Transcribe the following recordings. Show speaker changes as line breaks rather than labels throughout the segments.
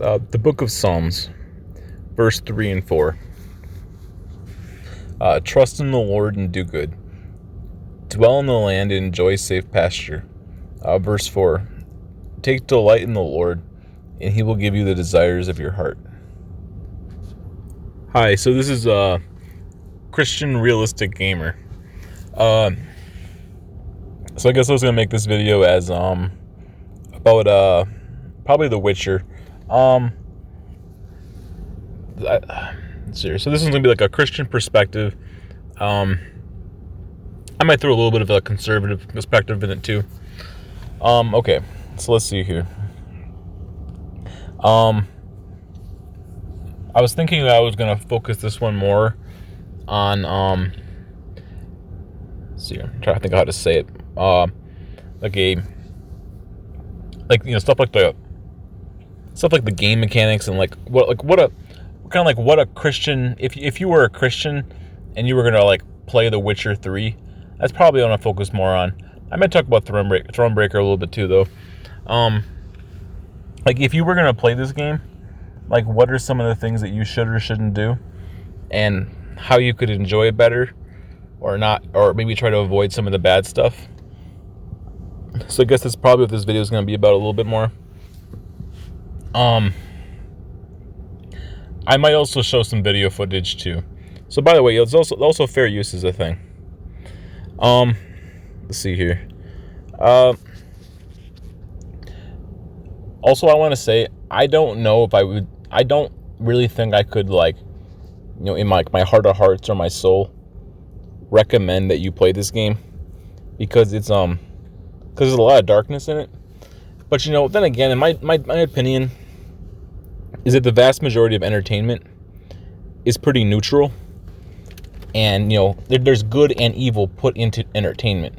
The book of Psalms, verse 3 and 4. Trust in the Lord and do good. Dwell in the land and enjoy safe pasture. Verse 4. Take delight in the Lord, and he will give you the desires of your heart. Hi, so this is Christian Realistic Gamer. So I guess I was going to make this video as about probably The Witcher. Let's see. So this is going to be like a Christian perspective. I might throw a little bit of a conservative perspective in it too. Okay, so let's see here. I was thinking that I was going to focus this one more on let's see, I'm trying to think of how to say it. Stuff like the game mechanics and what a Christian, if you were a Christian and you were gonna play The Witcher 3, that's probably what I'm gonna focus more on. I might talk about Thronebreaker a little bit too though. If you were gonna play this game, what are some of the things that you should or shouldn't do, and how you could enjoy it better or not, or maybe try to avoid some of the bad stuff. So I guess that's probably what this video is going to be about a little bit more. I might also show some video footage too. So by the way, it's also fair use is a thing. Let's see here. Also, I want to say I don't know if I don't really think I could in my heart of hearts or my soul recommend that you play this game, because it's because there's a lot of darkness in it. But then again, in my opinion is that the vast majority of entertainment is pretty neutral, and there's good and evil put into entertainment.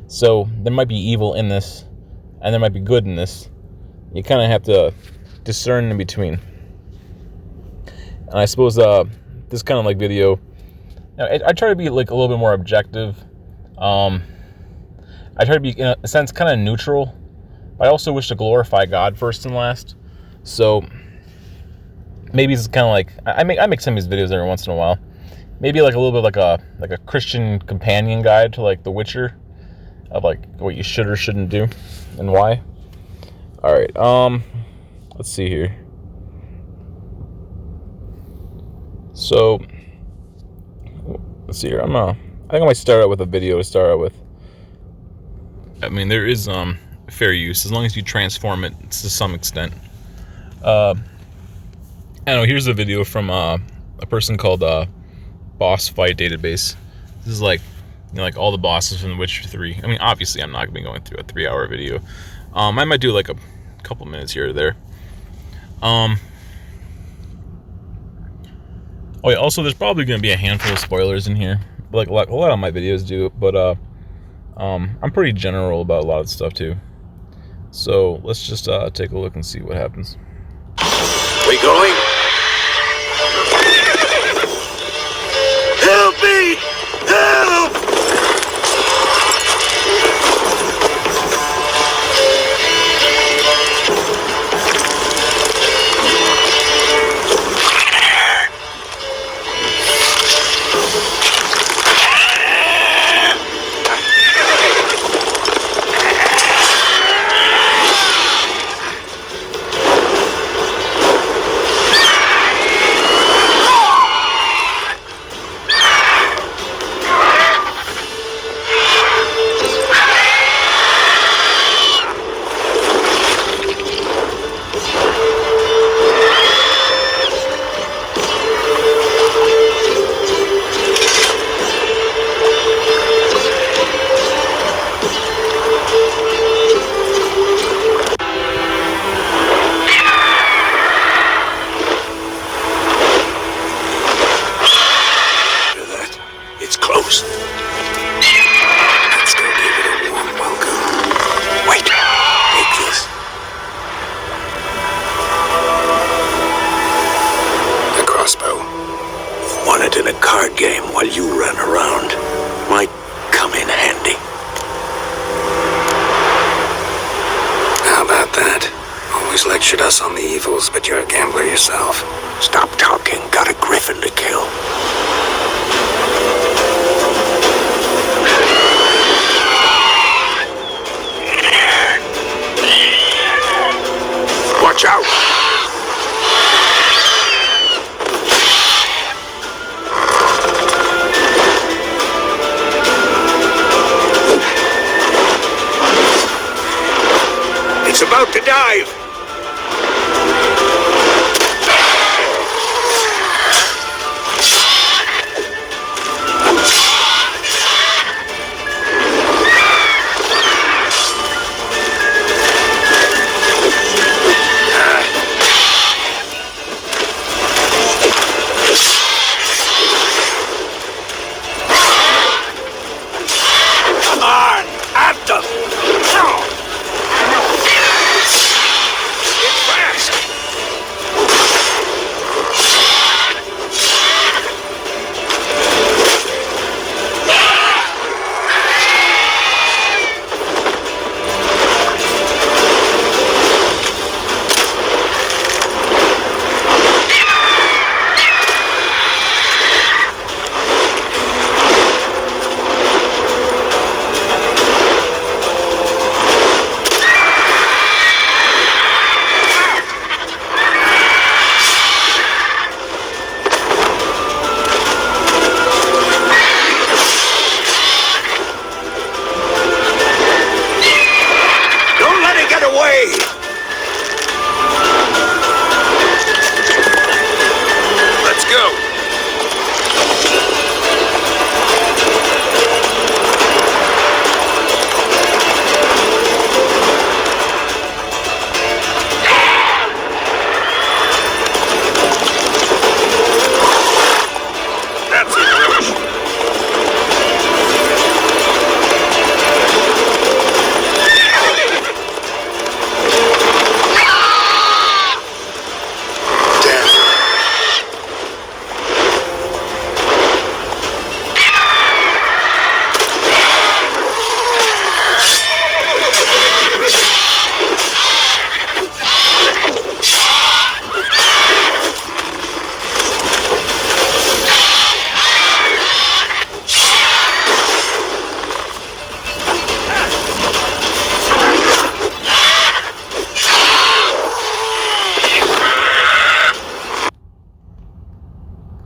So there might be evil in this and there might be good in this. You kind of have to discern in between. And I suppose this kind of video, I try to be a little bit more objective. I try to be, in a sense, kind of neutral, but I also wish to glorify God first and last. So maybe it's kind of I make some of these videos every once in a while. Maybe a little bit like a Christian companion guide to The Witcher, of what you should or shouldn't do and why. All right, let's see here. So let's see here. I think I might start out with a video to start out with. I mean, there is fair use as long as you transform it to some extent. I know. Here's a video from a person called Boss Fight Database. This is all the bosses from The Witcher 3. I mean, obviously, I'm not gonna be going through a 3-hour video. I might do a couple minutes here or there. Oh yeah, also there's probably going to be a handful of spoilers in here, a lot of my videos do, but I'm pretty general about a lot of stuff too. So let's just take a look and see what happens.
We going? Help me! Help! always lectured us on the evils, but you're a gambler yourself. Stop talking. Got a griffin to kill. Watch out! It's about to dive! Come on! At them! It's fast! Don't let it get away! Let's go! That's it, Rich.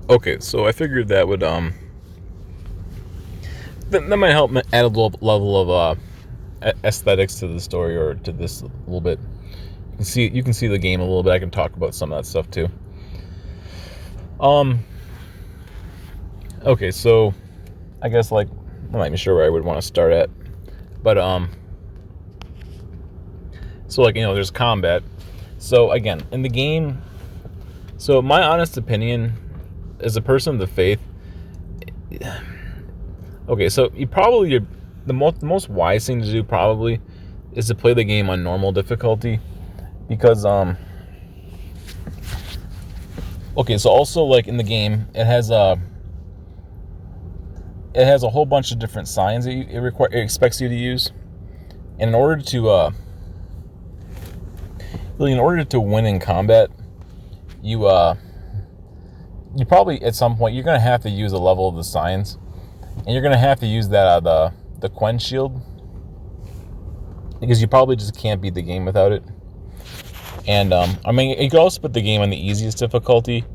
Okay, so I figured that would that might help add a little level of aesthetics to the story, or to this a little bit. You can see the game a little bit. I can talk about some of that stuff too. Okay, so I guess I'm not even sure where I would want to start at, but so there's combat. So again, in the game, so my honest opinion, as a person of the faith, okay, so the most wise thing to do probably is to play the game on normal difficulty, because okay, so also in the game it has a whole bunch of different signs that it expects you to use, and in order to win in combat, you probably at some point you're gonna have to use a level of the signs, and you're gonna have to use that the quench shield, because you probably just can't beat the game without it. And I mean, you could also put the game on the easiest difficulty.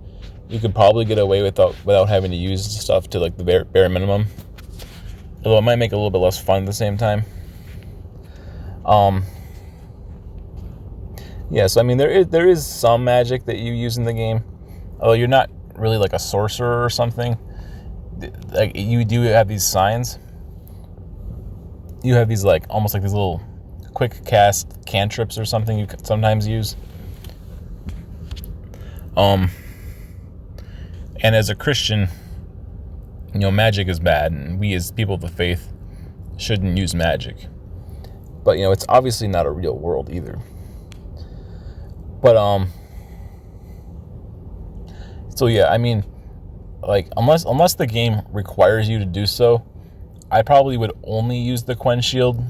You could probably get away without having to use stuff to the bare minimum, although it might make it a little bit less fun at the same time. Yeah, so I mean, there is some magic that you use in the game, although you're not really like a sorcerer or something. Like, you do have these signs. You have these almost like these little quick cast cantrips or something you could sometimes use. And as a Christian, magic is bad, and we as people of the faith shouldn't use magic. But it's obviously not a real world either. But so yeah, I mean, unless the game requires you to do so, I probably would only use the quench shield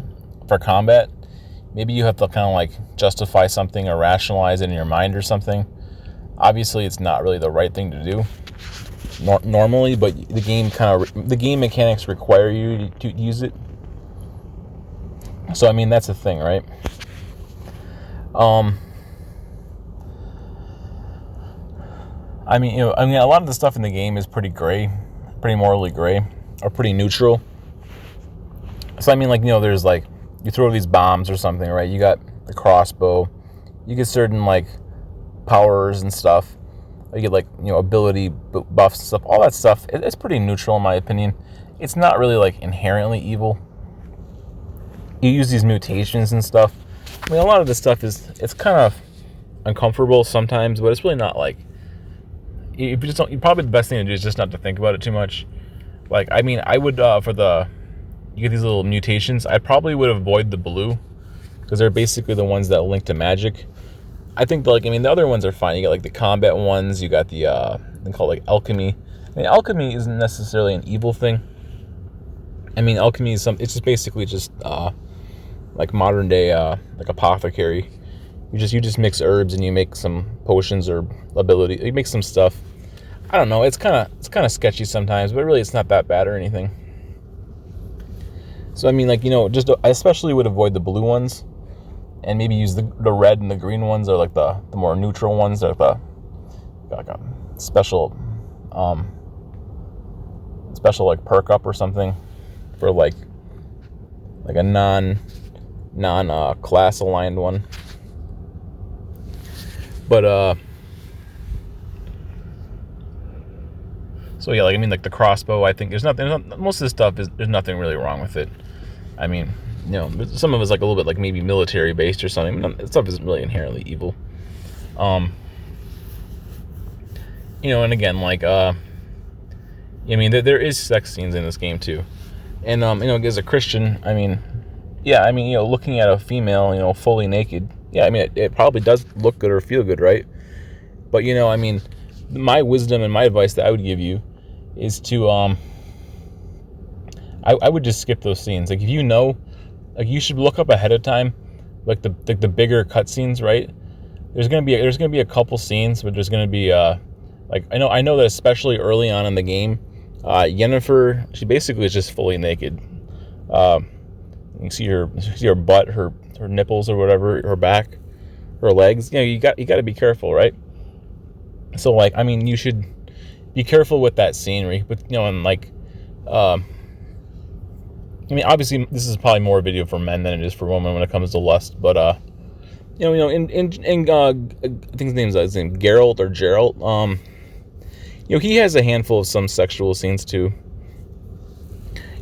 for combat. maybe you have to kind of like justify something or rationalize it in your mind or something. Obviously, it's not really the right thing to do normally, but the game mechanics require you to use it. So I mean, that's the thing, right? I mean, a lot of the stuff in the game is pretty gray, pretty morally gray, or pretty neutral. So I mean, like, there's like, you throw these bombs or something, right? You got the crossbow, you get certain like powers and stuff. You get like, ability buffs and stuff. All that stuff, it's pretty neutral in my opinion. It's not really like inherently evil. You use these mutations and stuff. I mean, a lot of this stuff it's kind of uncomfortable sometimes, but it's really not like, you probably the best thing to do is just not to think about it too much. Like, I mean, I would, you get these little mutations, I probably would avoid the blue, because they're basically the ones that link to magic. I think, the other ones are fine. You got, like, the combat ones. You got the, they call it, like, alchemy. I mean, alchemy isn't necessarily an evil thing. I mean, alchemy is it's just basically just, like, modern day, like, apothecary. You just mix herbs and you make some potions or ability. You make some stuff. I don't know. It's kind of sketchy sometimes, but really it's not that bad or anything. So, I mean, like, I especially would avoid the blue ones. And maybe use the red and the green ones, or like the more neutral ones, or like a special like perk up or something for like a non class aligned one. But so yeah, like the crossbow, I think most of this stuff there's nothing really wrong with it. I mean, some of it's like a little bit like maybe military based or something. That stuff isn't really inherently evil. And again, like, I mean, there is sex scenes in this game too. And, as a Christian, I mean, yeah, I mean, looking at a female, fully naked, yeah, I mean, it probably does look good or feel good, right? But, I mean, my wisdom and my advice that I would give you is to, I would just skip those scenes. Like, if like, you should look up ahead of time, like the bigger cutscenes, right? There's gonna be a couple scenes, but there's gonna be like, I know that especially early on in the game, Yennefer, she basically is just fully naked. You can see her butt, her nipples or whatever, her back, her legs. You got to be careful, right? So, like, I mean, you should be careful with that scenery, but and like, I mean, obviously, this is probably more a video for men than it is for women when it comes to lust. But I think his name's Geralt or Geralt. He has a handful of some sexual scenes too.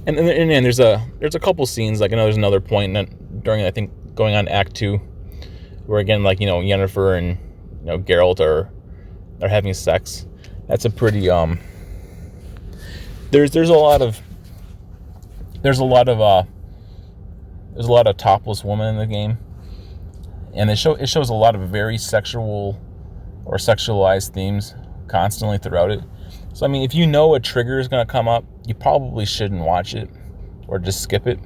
And there's a couple scenes, like, there's another point during, I think, going on Act 2, where again, like, Yennefer and Geralt are having sex. That's a pretty there's a lot of topless women in the game, and it shows a lot of very sexual or sexualized themes constantly throughout it. So, I mean, if a trigger is going to come up, you probably shouldn't watch it, or just skip it,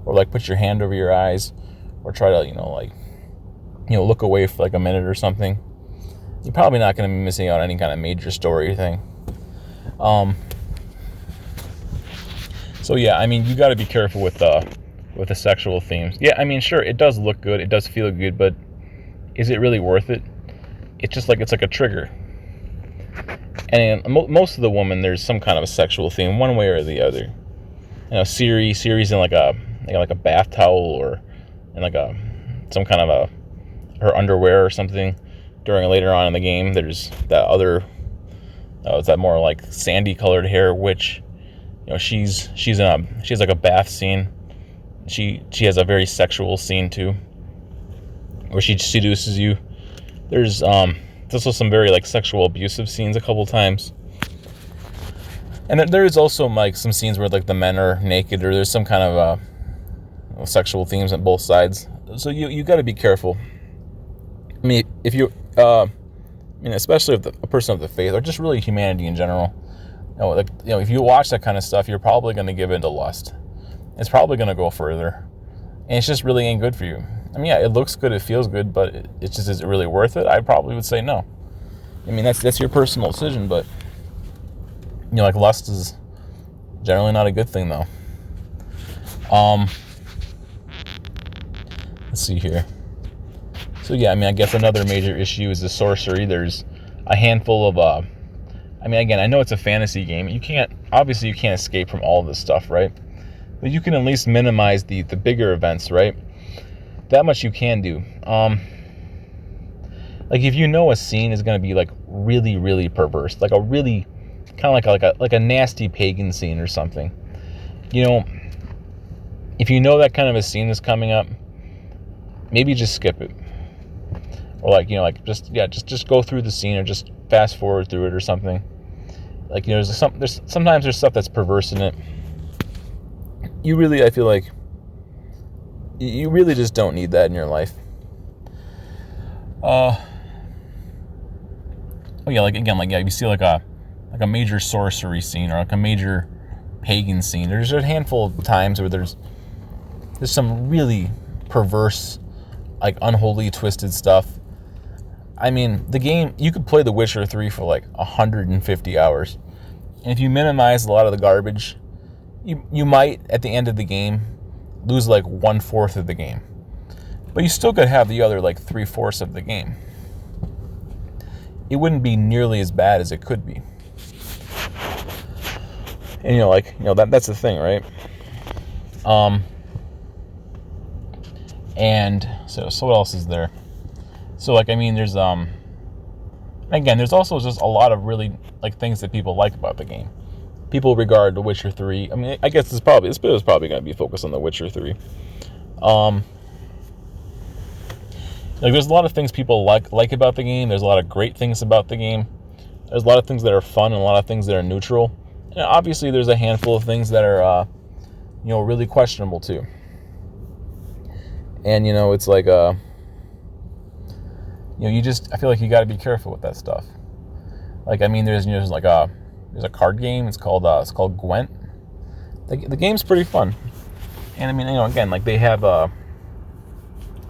or like put your hand over your eyes, or try to look away for like a minute or something. You're probably not going to be missing out on any kind of major story thing. So yeah, I mean, you got to be careful with the sexual themes. Yeah, I mean, sure, it does look good, it does feel good, but is it really worth it? It's like a trigger. And most of the women, there's some kind of a sexual theme, one way or the other. Ciri's in like a bath towel, or in like some kind of her underwear or something. Later on in the game, there's that other, it's that more like sandy colored hair witch. She has like a bath scene. She has a very sexual scene too, where she seduces you. There's also some very like sexual abusive scenes a couple times, and there is also like some scenes where like the men are naked, or there's some kind of sexual themes on both sides. So you got to be careful. I mean, if you especially if a person of the faith, or just really humanity in general, if you watch that kind of stuff, you're probably going to give into lust. It's probably going to go further, and it's just really ain't good for you. I mean, yeah, it looks good, it feels good, but it's just, is it really worth it? I probably would say no. I mean, that's your personal decision, but like lust is generally not a good thing, though. Let's see here. So yeah, I mean, I guess another major issue is the sorcery. There's a handful of I mean, again, I know it's a fantasy game. You can't escape from all of this stuff, right? But you can at least minimize the bigger events, right? That much you can do. Like if you know a scene is going to be like really, really perverse, like a really kind of like a nasty pagan scene or something. If you know that kind of a scene is coming up, maybe just skip it. Or just go through the scene or just fast forward through it or something. Like, sometimes there's stuff that's perverse in it. I feel like you really just don't need that in your life. If you see like a major sorcery scene or like a major pagan scene, there's a handful of times where there's some really perverse, like unholy, twisted stuff. I mean, the game, you could play The Witcher 3 for like 150 hours. And if you minimize a lot of the garbage, you might, at the end of the game, lose like 1/4 of the game. But you still could have the other like 3/4 of the game. It wouldn't be nearly as bad as it could be. And that's the thing, right? And so what else is there? So there's again, there's also just a lot of really like things that people like about the game. People regard The Witcher 3. I mean, I guess this video is probably going to be focused on The Witcher 3. There's a lot of things people like about the game. There's a lot of great things about the game. There's a lot of things that are fun and a lot of things that are neutral. And obviously, there's a handful of things that are really questionable too. And it's like I feel like you got to be careful with that stuff. Like, I mean, there's there's a card game. It's called Gwent. The game's pretty fun. And I mean, again, like they have a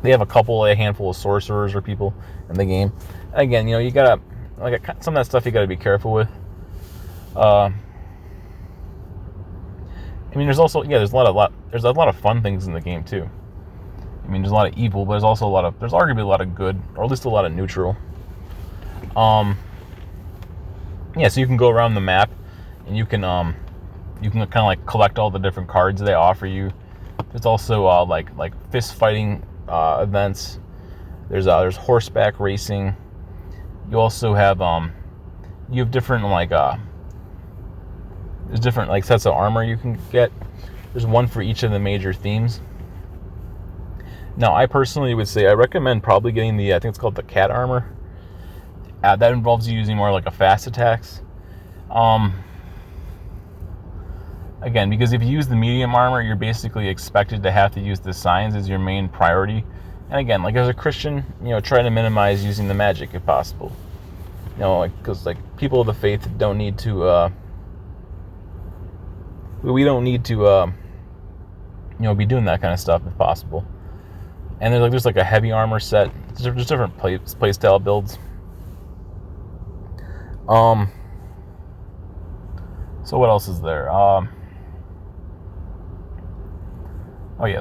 handful of sorcerers or people in the game. And again, you gotta, like, some of that stuff you gotta be careful with. I mean, there's also, there's a lot of fun things in the game too. I mean, there's a lot of evil, but there's also there's arguably a lot of good, or at least a lot of neutral. So you can go around the map, and you can kind of like collect all the different cards they offer you. There's also like fist fighting events. There's horseback racing. You also have different there's different like sets of armor you can get. There's one for each of the major themes. Now, I personally would say I recommend probably getting I think it's called the cat armor. That involves you using more like a fast attacks. Again, because if you use the medium armor, you're basically expected to have to use the signs as your main priority. And again, like as a Christian, try to minimize using the magic if possible. Because people of the faith don't need to. We don't need to. Be doing that kind of stuff if possible. And there's a heavy armor set. There's different play style builds. So what else is there?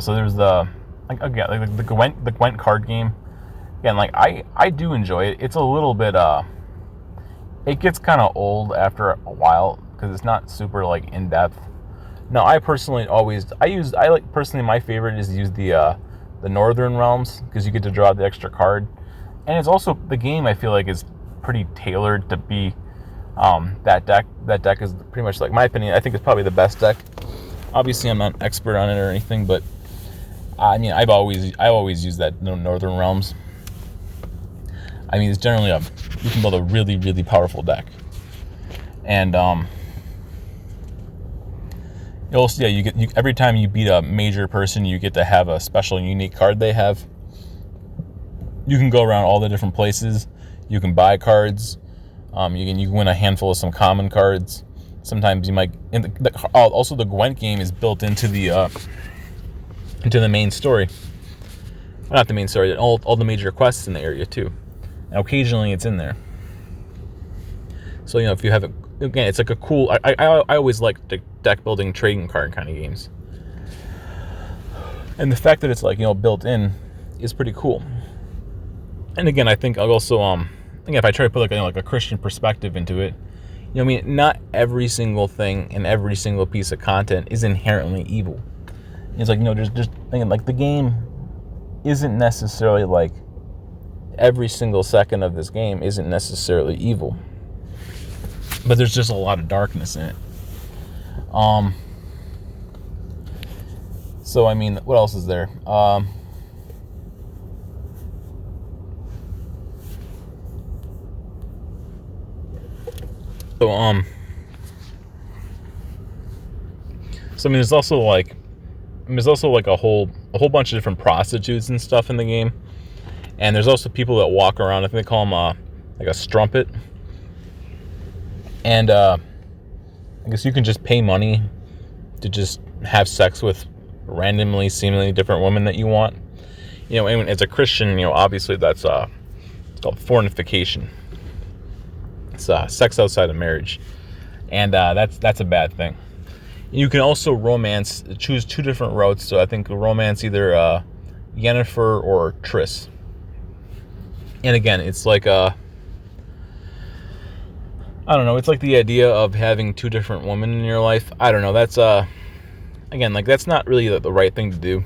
So there's the Gwent card game. Again, I do enjoy it. It's a little bit it gets kind of old after a while because it's not super in depth. Now, I personally my favorite is to use the Northern Realms because you get to draw the extra card, and it's also, the game I feel like is pretty tailored to be that deck. That deck is pretty much, my opinion, I think it's probably the best deck. Obviously, I'm not an expert on it or anything, but I mean, I always use that Northern Realms. I mean, it's generally you can build a really, really powerful deck, and also, every time you beat a major person, you get to have a special unique card they have. You can go around all the different places. You can buy cards. You can win a handful of some common cards. Sometimes you might. Also, the Gwent game is built into the main story. not the main story, all the major quests in the area too. And occasionally it's in there. So, if you have it, again, it's like a cool, I always like the deck building trading card kind of games. And the fact that it's like, built in is pretty cool. And again, I think I'll also, again, if I try to put like a Christian perspective into it, not every single thing and every single piece of content is inherently evil. It's like, there's just thinking like the game isn't necessarily like every single second of this game isn't necessarily evil, but there's just a lot of darkness in it. So I mean, what else is there? So I mean, there's also like a whole bunch of different prostitutes and stuff in the game, and there's also people that walk around. I think they call them like a strumpet, and I guess you can just pay money to just have sex with randomly, seemingly different women that you want. And as a Christian, obviously that's it's called fornication. It's sex outside of marriage, and that's a bad thing. You can also choose two different routes. So I think romance either Yennefer or Triss. And again, it's like I don't know. It's like the idea of having two different women in your life. I don't know. That's again, like that's not really the right thing to do.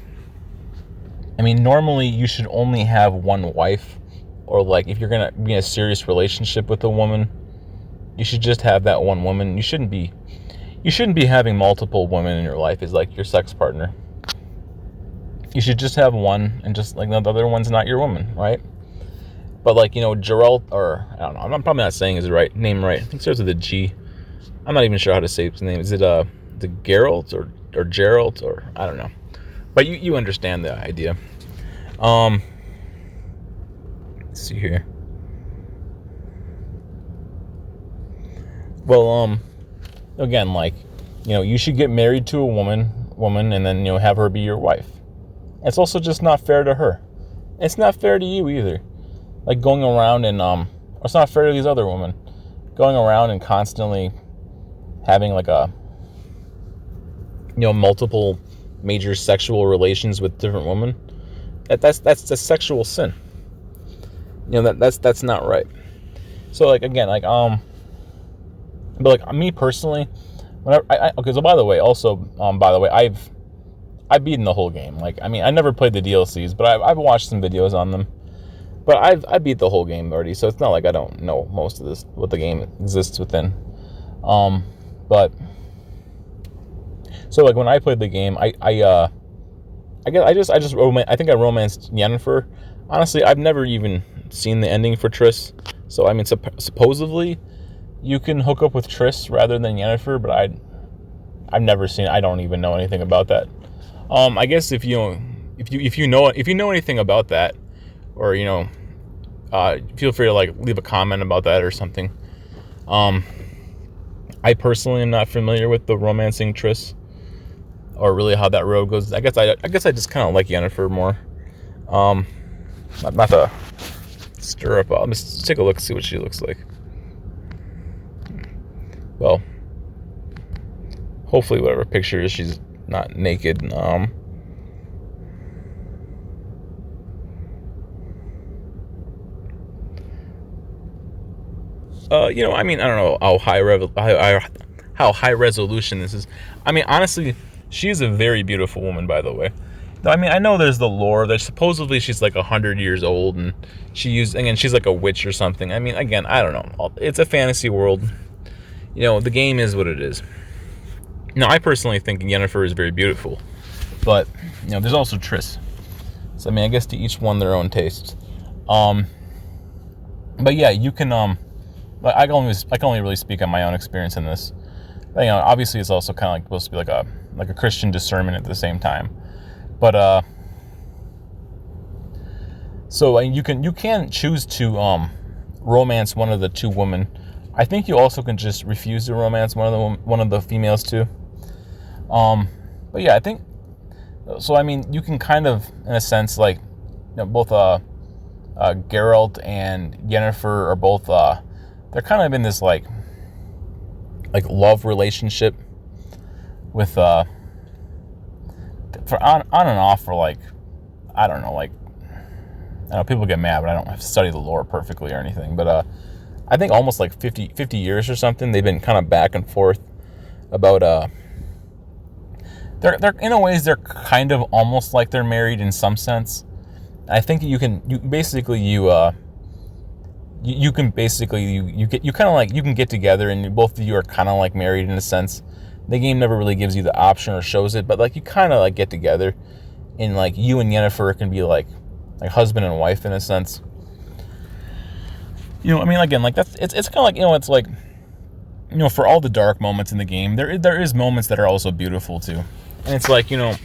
I mean, normally you should only have one wife, or like if you're gonna be in a serious relationship with a woman, you should just have that one woman. You shouldn't be having multiple women in your life as like your sex partner. You should just have one, and just like the other one's not your woman, right? But like, Geralt, or I don't know, I'm probably not saying his name right. I think it starts with a G. I'm not even sure how to say his name. Is it the Geralt or Geralt, or I don't know. But you understand the idea. Let's see here. Well, again, like, you should get married to a woman, and then, have her be your wife. It's also just not fair to her. It's not fair to you either. Like going around and, it's not fair to these other women. Going around and constantly having like multiple major sexual relations with different women. That's a sexual sin. That's not right. So like, again, like, but like me personally, whenever okay, so by the way, I've beaten the whole game. Like, I mean, I never played the DLCs, but I've watched some videos on them. But I beat the whole game already, so it's not like I don't know most of this, what the game exists within. But so like when I played the game, I think I romanced Yennefer. Honestly, I've never even seen the ending for Triss. So I mean, supposedly you can hook up with Triss rather than Yennefer, but I've never seen it. I don't even know anything about that. I guess if you know anything about that, or feel free to like leave a comment about that or something. I personally am not familiar with the romancing Triss, or really how that road goes. I guess I just kind of like Yennefer more. Not to stir up. Let me take a look, see what she looks like. Well, hopefully whatever picture is, she's not naked. I mean, I don't know how high resolution this is. I mean, honestly, she's a very beautiful woman, by the way. I mean, I know there's the lore that supposedly she's like 100 years old, and she's like a witch or something. I mean, again, I don't know. It's a fantasy world. The game is what it is. Now, I personally think Yennefer is very beautiful, but there's also Triss. So I mean, I guess to each one their own taste. But yeah, you can I can only really speak on my own experience in this. But, obviously it's also kind of like supposed to be like a Christian discernment at the same time. But so you can choose to romance one of the two women. I think you also can just refuse to romance one of the females too. But yeah, I think so. I mean, you can kind of, in a sense, like both Geralt and Yennefer are both they're kind of in this like love relationship with for on and off for like, I don't know, like, I know people get mad, but I don't have to study the lore perfectly or anything, but I think almost like 50 years or something they've been kind of back and forth about they're in a ways they're kind of almost like they're married in some sense. I think you can basically get together and both of you are kind of like married in a sense. The game never really gives you the option or shows it, but like you kind of like get together, and like you and Yennefer can be like husband and wife in a sense. I mean, again, like it's kind of like, it's like, for all the dark moments in the game, there is moments that are also beautiful too, and it's like, I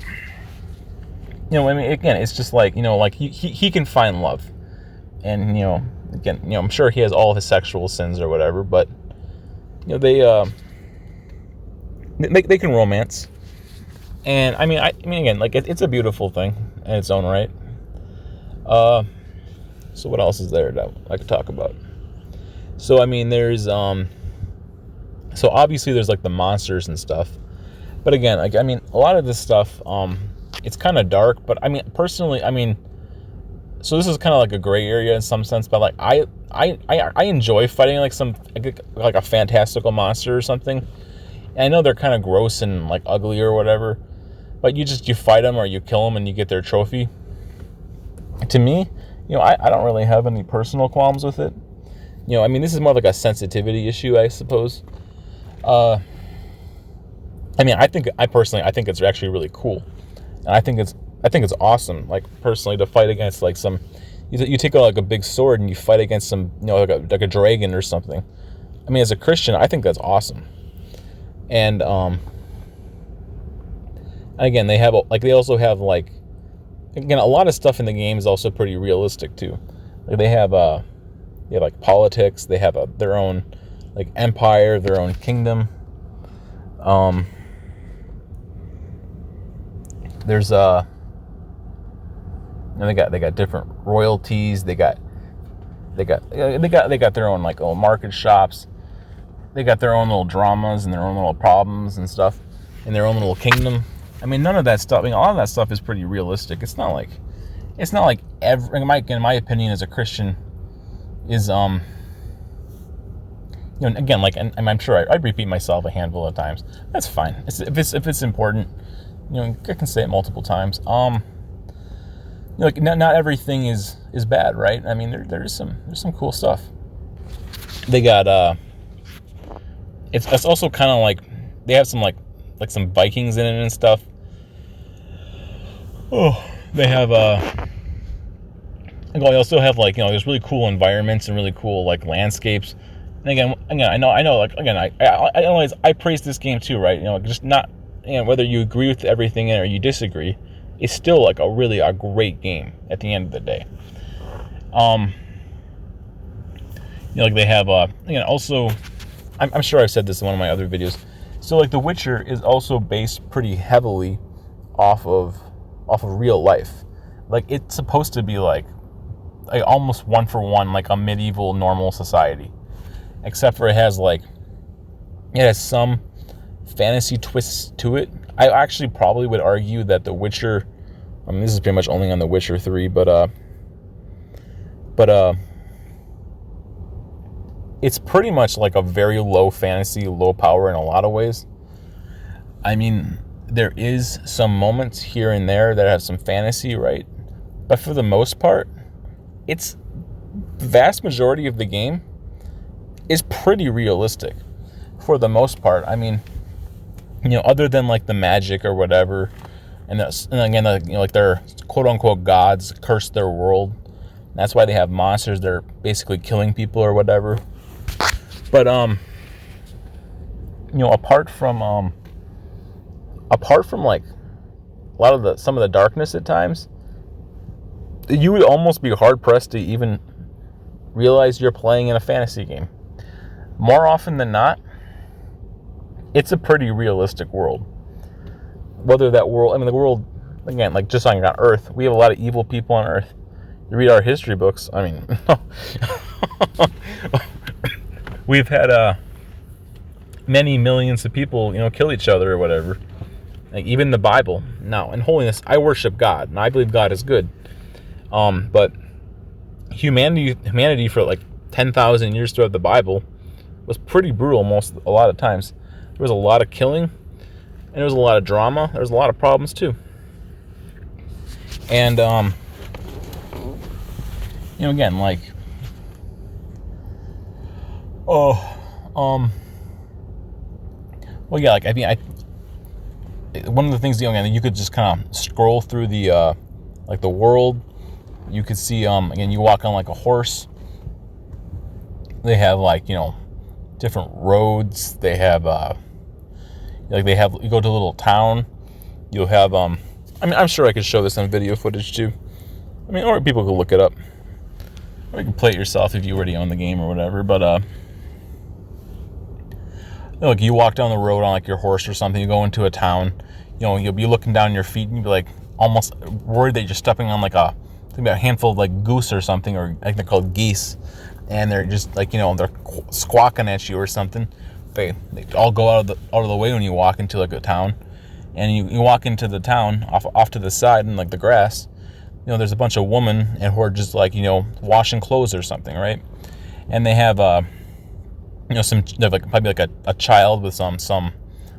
mean, again, it's just like, like he can find love, and again, I'm sure he has all his sexual sins or whatever, but they can romance, and I mean again, like it's a beautiful thing in its own right. So what else is there that I could talk about? So I mean, there's so obviously there's like the monsters and stuff, but again, like, I mean, a lot of this stuff, it's kind of dark, but I mean, personally, I mean, so this is kind of like a gray area in some sense, but like I enjoy fighting like like a fantastical monster or something. And I know they're kind of gross and like ugly or whatever, but you fight them or you kill them and you get their trophy. To me, I don't really have any personal qualms with it. I mean, this is more like a sensitivity issue, I suppose. I mean, I think it's actually really cool, and I think it's awesome. Like, personally, to fight against like you take like a big sword and you fight against some, like a dragon or something. I mean, as a Christian, I think that's awesome. And again, they also have like, again, a lot of stuff in the game is also pretty realistic too. Like they have like politics. They have their own like empire, their own kingdom. There's they got different royalties. They got their own like little market shops. They got their own little dramas and their own little problems and stuff in their own little kingdom. I mean, none of that stuff. I mean, a lot of that stuff is pretty realistic. It's not like every, in my opinion, as a Christian, is again, like, and I'm sure I repeat myself a handful of times. That's fine. If it's important, I can say it multiple times. Like, not everything is bad, right? I mean, there's some cool stuff. They got it's also kind of like they have some like some Vikings in it and stuff. Oh, they have they also have like, there's really cool environments and really cool like landscapes. And again, I know, like, again, I praise this game too, right? Just not, whether you agree with everything in it or you disagree, it's still like a great game at the end of the day. Like they have also, I'm sure I've said this in one of my other videos. So like The Witcher is also based pretty heavily off of real life. Like, it's supposed to be like almost one for one like a medieval normal society, except for it has some fantasy twists to it. I actually probably would argue that The Witcher, I mean, this is pretty much only on The Witcher 3, but it's pretty much like a very low fantasy, low power in a lot of ways. I mean, there is some moments here and there that have some fantasy, right? But for the most part, it's the vast majority of the game is pretty realistic for the most part. I mean, other than like the magic or whatever, and again, like their quote unquote gods curse their world. That's why they have monsters. They're basically killing people or whatever. But apart from like a lot of some of the darkness at times, you would almost be hard pressed to even realize you're playing in a fantasy game. More often than not, it's a pretty realistic world. Whether that world, I mean, the world, again, like just on Earth, we have a lot of evil people on Earth. You read our history books. I mean, we've had many millions of people, kill each other or whatever. Like even the Bible. Now, in holiness, I worship God, and I believe God is good. But humanity for like 10,000 years throughout the Bible was pretty brutal. A lot of times, there was a lot of killing, and there was a lot of drama. There was a lot of problems too. And again, like, well, yeah, like, I mean, one of the things, you could just kind of scroll through the, like, the world. You could see, again, you walk on, like, a horse. They have, like, different roads. They have, you go to a little town. You'll have, I mean, I'm sure I could show this on video footage, too. I mean, or people could look it up. Or you can play it yourself if you already own the game or whatever, but, like, you walk down the road on, like, your horse or something, you go into a town, you'll be looking down your feet, and you'll be, like, almost worried that you're stepping on, like, a handful of, like, goose or something, or I think they're called geese, and they're just, like, they're squawking at you or something. They all go out of the way when you walk into, like, a town, and you walk into the town, off to the side, in, like, the grass, there's a bunch of women, and who are just, like, washing clothes or something, right? And they have, they have like probably like a child with some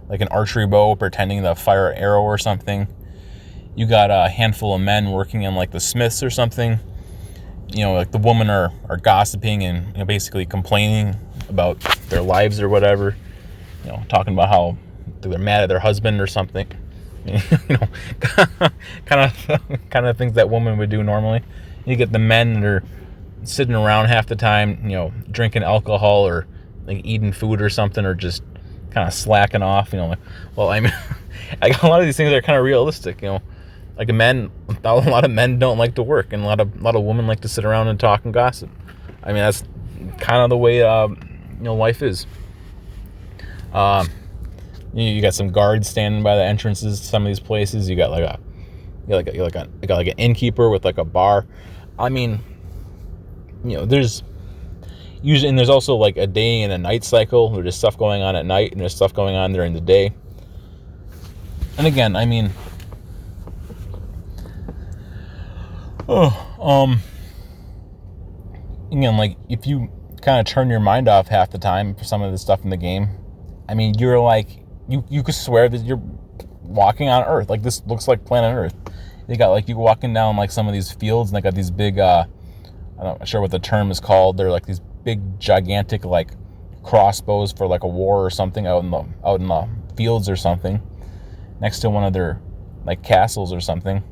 like an archery bow pretending to fire an arrow or something. You got a handful of men working in like the smiths or something. Like the women are gossiping and basically complaining about their lives or whatever. Talking about how they're mad at their husband or something. kind of things that women would do normally. You get the men that are sitting around half the time, drinking alcohol or like eating food or something, or just kind of slacking off, like, well, I mean, a lot of these things are kind of realistic, like a lot of men don't like to work, and a lot of women like to sit around and talk and gossip. I mean, that's kind of the way, life is. You got some guards standing by the entrances to some of these places. You got like an innkeeper with like a bar. I mean, there's usually, and there's also like a day and a night cycle. There's just stuff going on at night, and there's stuff going on during the day. And again, I mean, again, like, if you kind of turn your mind off half the time for some of the stuff in the game, I mean, you're like, you could swear that you're walking on Earth. Like, this looks like planet Earth. They got, like, you walking down like some of these fields, and they got these big, I'm not sure what the term is called. They're like these big, gigantic, like, crossbows for like a war or something out in the fields or something, next to one of their like castles or something,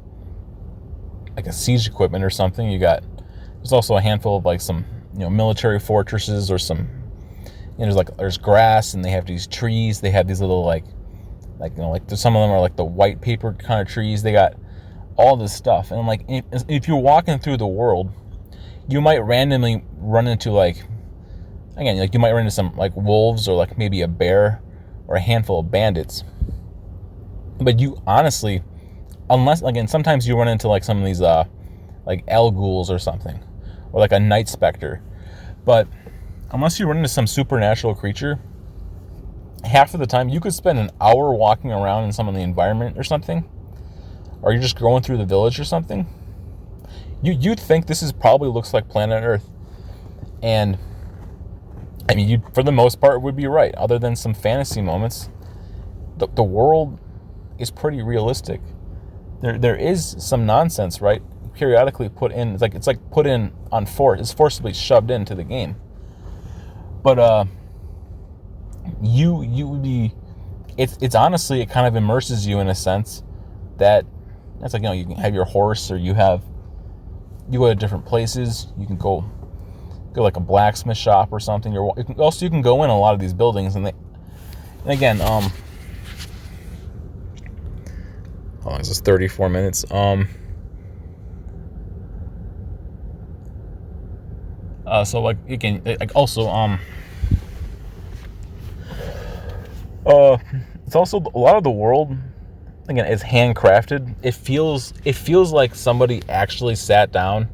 like a siege equipment or something. There's also a handful of like some military fortresses, or some, there's grass, and they have these trees. They have these little like some of them are like the white paper kind of trees. They got all this stuff, and like if you're walking through the world, you might randomly run into you might run into some like wolves, or like maybe a bear, or a handful of bandits. But you honestly, unless, again, sometimes you run into like some of these like El Ghouls or something, or like a night specter. But unless you run into some supernatural creature, half of the time you could spend an hour walking around in some of the environment or something, or you're just going through the village or something. You'd think this probably looks like planet Earth. And I mean, you, for the most part, would be right, other than some fantasy moments. The world is pretty realistic. There is some nonsense, right, periodically put in. It's like put in on force. It's forcibly shoved into the game. But you would be. It's honestly, it kind of immerses you in a sense that it's like, you can have your horse, or you go to different places. You can go like a blacksmith shop or something. You can go in a lot of these buildings, and again, hold on, this is 34 minutes. So like, you can like also it's also a lot of the world, again, is handcrafted. It feels like somebody actually sat down.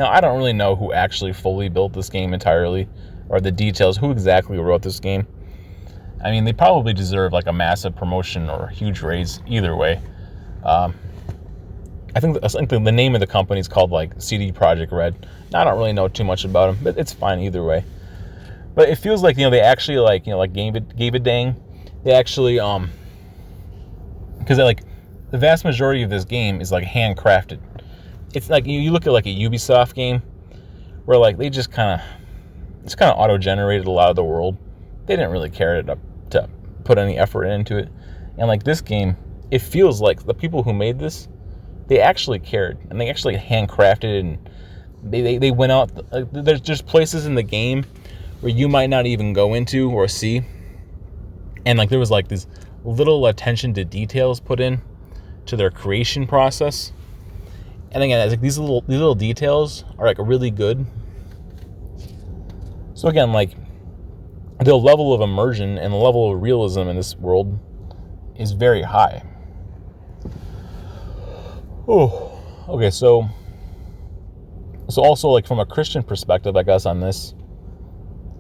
Now, I don't really know who actually fully built this game entirely, or the details, who exactly wrote this game. I mean, they probably deserve like a massive promotion or a huge raise either way. I think the name of the company is called like CD Projekt Red. Now, I don't really know too much about them, but it's fine either way. But it feels like, they actually like gave a dang. They actually because like the vast majority of this game is like handcrafted. It's like you look at like a Ubisoft game where like they just kind of auto-generated a lot of the world. They didn't really care to put any effort into it. And like this game, it feels like the people who made this, they actually cared, and they actually handcrafted it, and they went out. There's just places in the game where you might not even go into or see, and like there was like this little attention to details put in to their creation process. And again, it's like these little details are like really good. So again, like the level of immersion and the level of realism in this world is very high. Oh, okay. So also like from a Christian perspective, I guess on this,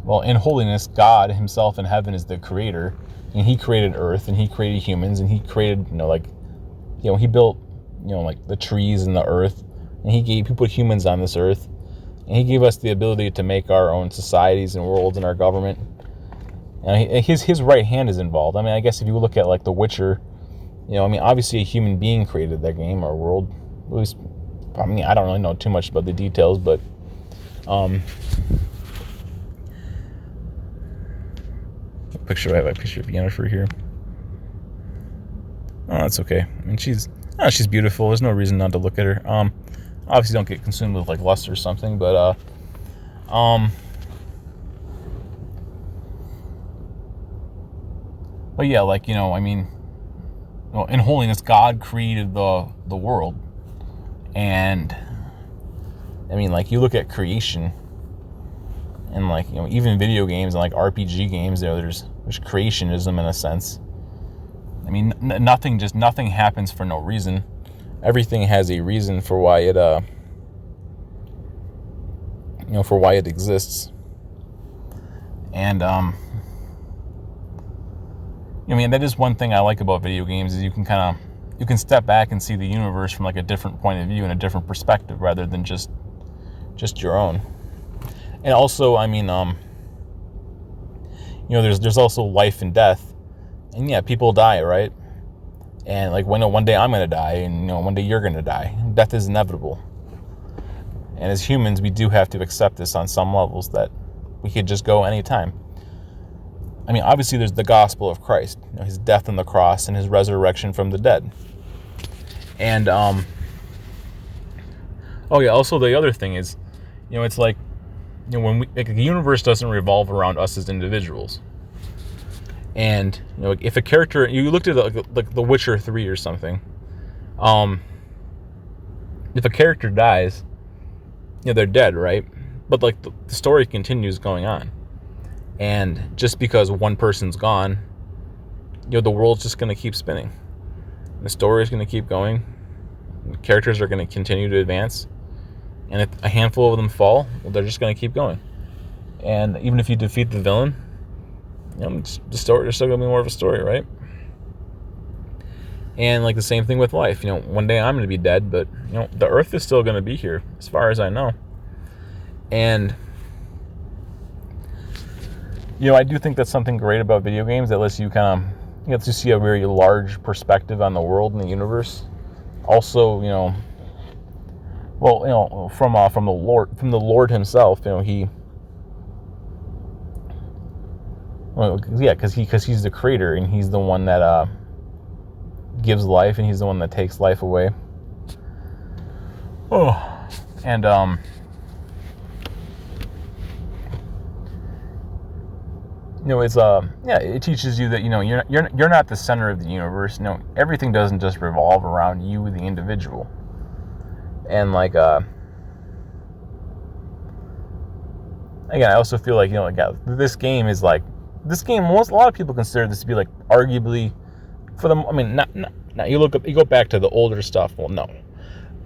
well, in holiness, God Himself in heaven is the creator, and He created earth, and He created humans, and He created He built like the trees and the earth, and He put humans on this earth, and He gave us the ability to make our own societies and worlds and our government. And His right hand is involved. I mean, I guess if you look at like The Witcher, obviously a human being created that game or world. At least, I mean, I don't really know too much about the details, but I have a picture of Yennefer here. Oh, that's okay. I mean, she's beautiful. There's no reason not to look at her. Obviously don't get consumed with like lust or something, but but yeah, like, in holiness, God created the world. And I mean, like, you look at creation, and like, even video games and like RPG games, there's creationism in a sense. I mean, nothing happens for no reason. Everything has a reason for why it exists. And I mean, that is one thing I like about video games, is you can step back and see the universe from like a different point of view and a different perspective rather than just your own. And also, I mean, there's also life and death, and yeah, people die, right? And like one day I'm gonna die, and one day you're gonna die. Death is inevitable, and as humans, we do have to accept this on some levels, that we could just go anytime. I mean, obviously, there's the gospel of Christ, His death on the cross and His resurrection from the dead. And oh yeah, also the other thing is, it's like, when the universe doesn't revolve around us as individuals. And if a character, you looked at like The Witcher 3 or something, if a character dies, they're dead, right? But like the story continues going on, and just because one person's gone, the world's just going to keep spinning. The story is going to keep going. The characters are going to continue to advance. And if a handful of them fall, well, they're just going to keep going. And even if you defeat the villain, the story, there's still going to be more of a story, right? And like the same thing with life. One day I'm going to be dead, but the earth is still going to be here, as far as I know. And I do think that's something great about video games, that lets you kind of get to see a very large perspective on the world and the universe. Also, from the Lord Himself, because He's the creator, and He's the one that gives life, and He's the one that takes life away. Oh, and it's it teaches you that you're not the center of the universe. Everything doesn't just revolve around you, the individual. And like again, I also feel like this game is like, a lot of people consider this to be like arguably for them. I mean, not you go back to the older stuff. Well, no,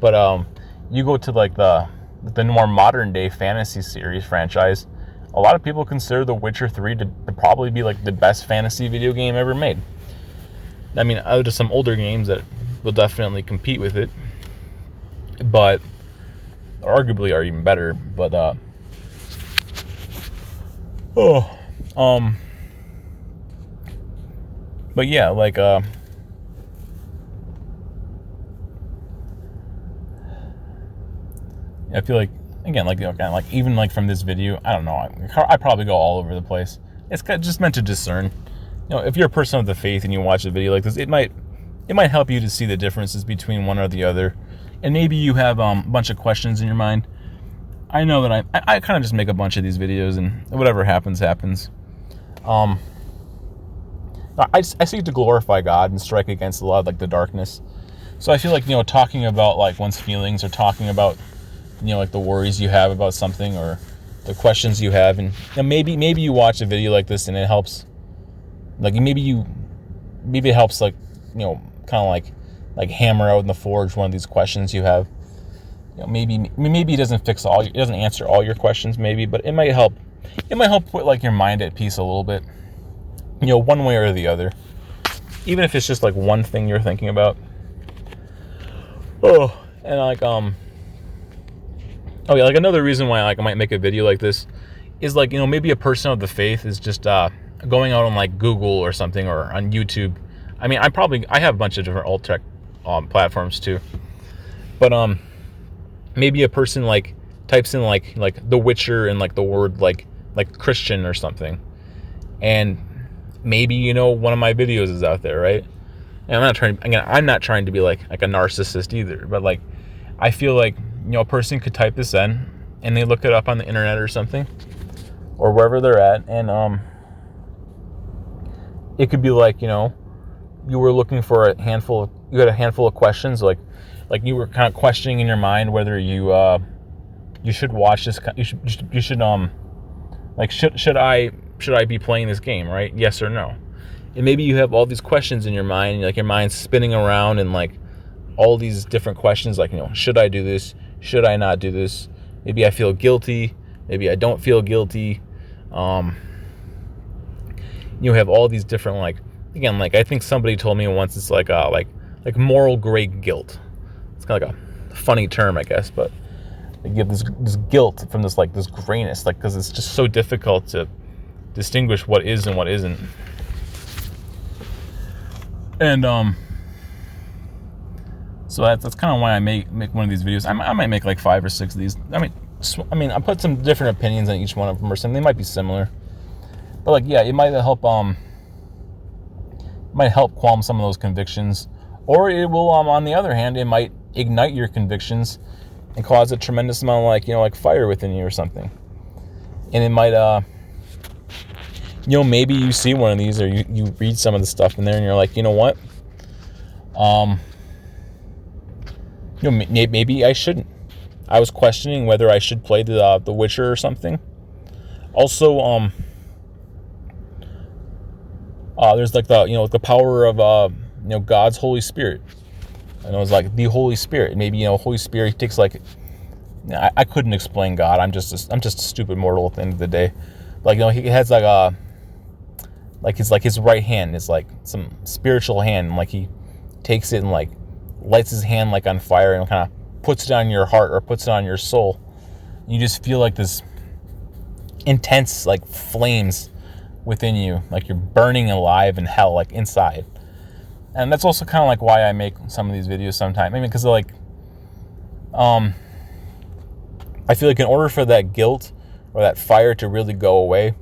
but you go to like the the more modern day fantasy series franchise, a lot of people consider The Witcher 3 to probably be like the best fantasy video game ever made. I mean, out of some older games that will definitely compete with it, but arguably are even better. But but yeah, like I feel like, again, like, like even like from this video, I don't know, I probably go all over the place. It's just meant to discern. If you're a person of the faith and you watch a video like this, it might help you to see the differences between one or the other, and maybe you have a bunch of questions in your mind. I know that I kind of just make a bunch of these videos, and whatever happens. I seek to glorify God and strike against a lot of like the darkness. So I feel like, talking about like one's feelings, or talking about, like the worries you have about something, or the questions you have, and maybe you watch a video like this and it helps. Like maybe it helps, like, kind of like hammer out in the forge one of these questions you have. Maybe it doesn't answer all your questions, maybe, but it might help. It might help put like your mind at peace a little bit. One way or the other. Even if it's just like one thing you're thinking about. And like like another reason why like I might make a video like this is like, maybe a person of the faith is just going out on like Google or something, or on YouTube. I mean, I have a bunch of different alt tech platforms too, but maybe a person like types in like The Witcher and like the word like Christian or something, and maybe one of my videos is out there, right? And I'm not trying to be like a narcissist either, but like I feel like a person could type this in and they look it up on the internet or something, or wherever they're at, and it could be like, you were looking for you had a handful of questions, like you were kind of questioning in your mind whether you should watch this. You should like should I be playing this game, right? Yes or no? And maybe you have all these questions in your mind, like your mind's spinning around, and like all these different questions, like, should I do this? Should I not do this? Maybe I feel guilty. Maybe I don't feel guilty. You have all these different, like, again, like I think somebody told me once, it's like moral gray guilt. It's kind of like a funny term, I guess, but you get this guilt from this grayness, like, because it's just so difficult to distinguish what is and what isn't. And so that's kind of why I make one of these videos. I might make like 5 or 6 of these. I mean, I put some different opinions on each one of them, or something. They might be similar, but like, yeah, it might help qualm some of those convictions, or it will on the other hand, it might ignite your convictions and cause a tremendous amount of like fire within you or something. And it might maybe you see one of these, or you read some of the stuff in there and you're like, what, maybe I shouldn't. I was questioning whether I should play the Witcher or something. Also, there's like the power of God's Holy Spirit. And it was like the Holy Spirit. Maybe Holy Spirit takes like, I couldn't explain God. I'm just a stupid mortal at the end of the day. Like, he has like his right hand is like some spiritual hand, and like he takes it and like lights his hand like on fire and kind of puts it on your heart or puts it on your soul. You just feel like this intense like flames within you, like you're burning alive in hell, like inside. And that's also kind of like why I make some of these videos sometimes. I mean, because like I feel like in order for that guilt or that fire to really go away,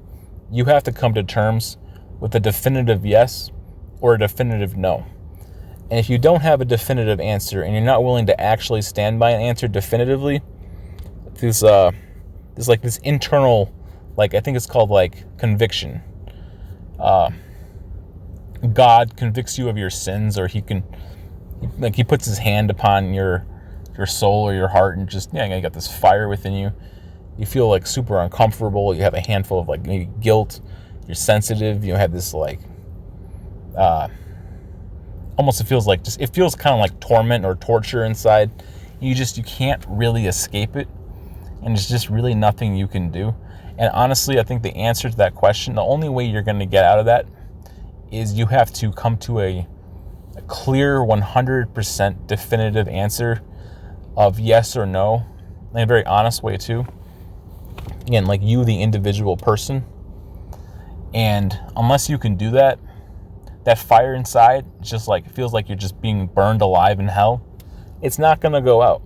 you have to come to terms with a definitive yes or a definitive no. And if you don't have a definitive answer, and you're not willing to actually stand by an answer definitively, this internal, like, I think it's called like conviction. God convicts you of your sins, or he puts his hand upon your soul or your heart, and just, you got this fire within you. You feel like super uncomfortable. You have a handful of like maybe guilt. You're sensitive. You have this like, almost it feels kind of like torment or torture inside. You can't really escape it. and there's just really nothing you can do. And honestly, I think the answer to that question, the only way you're going to get out of that is you have to come to a clear 100% definitive answer of yes or no, in a very honest way too. Again, like you, the individual person. And unless you can do that, that fire inside just like feels like you're just being burned alive in hell. It's not going to go out.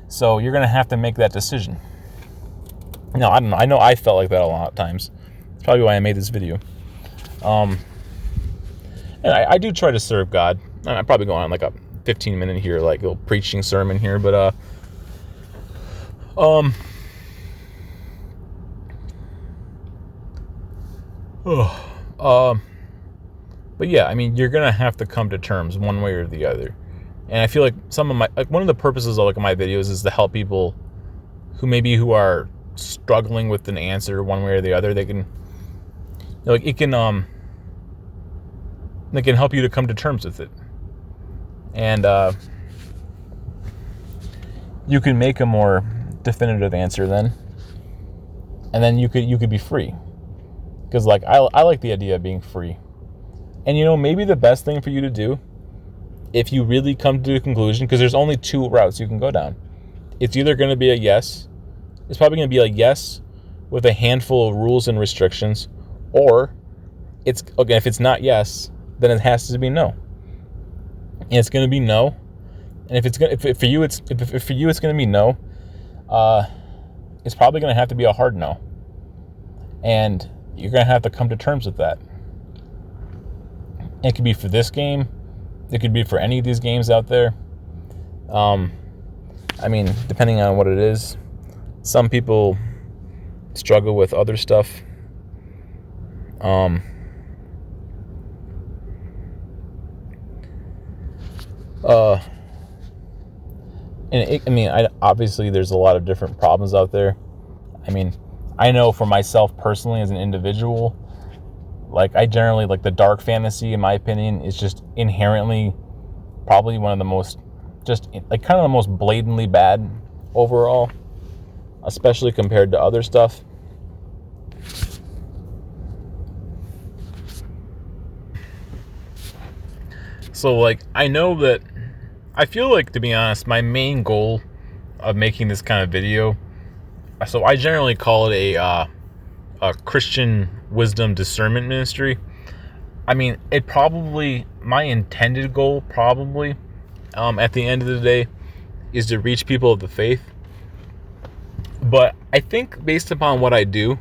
So you're going to have to make that decision. No, I don't know. I know I felt like that a lot of times. It's probably why I made this video. And I do try to serve God. I'm probably going on like a 15-minute here, like little preaching sermon here, but but yeah, I mean, you're gonna have to come to terms one way or the other. And I feel like one of the purposes of like my videos is to help people who are struggling with an answer one way or the other. They can help you to come to terms with it, and you can make a more definitive answer then, and then you could be free. Because like I like the idea of being free, and maybe the best thing for you to do, if you really come to a conclusion, because there's only two routes you can go down. It's either going to be a yes. It's probably going to be a yes with a handful of rules and restrictions, or it's okay. If it's not yes, then it has to be no. And it's going to be no. And if for you it's going to be no, it's probably going to have to be a hard no. And you're going to have to come to terms with that. It could be for this game. It could be for any of these games out there. I mean, depending on what it is. Some people struggle with other stuff. Obviously there's a lot of different problems out there. I mean, I know for myself personally as an individual, like I generally like the dark fantasy, in my opinion, is just inherently probably one of the most, just like kind of the most blatantly bad overall, especially compared to other stuff. So like, I feel like, to be honest, my main goal of making this kind of video, so I generally call it a Christian wisdom discernment ministry. I mean, my intended goal probably, at the end of the day, is to reach people of the faith. But I think based upon what I do,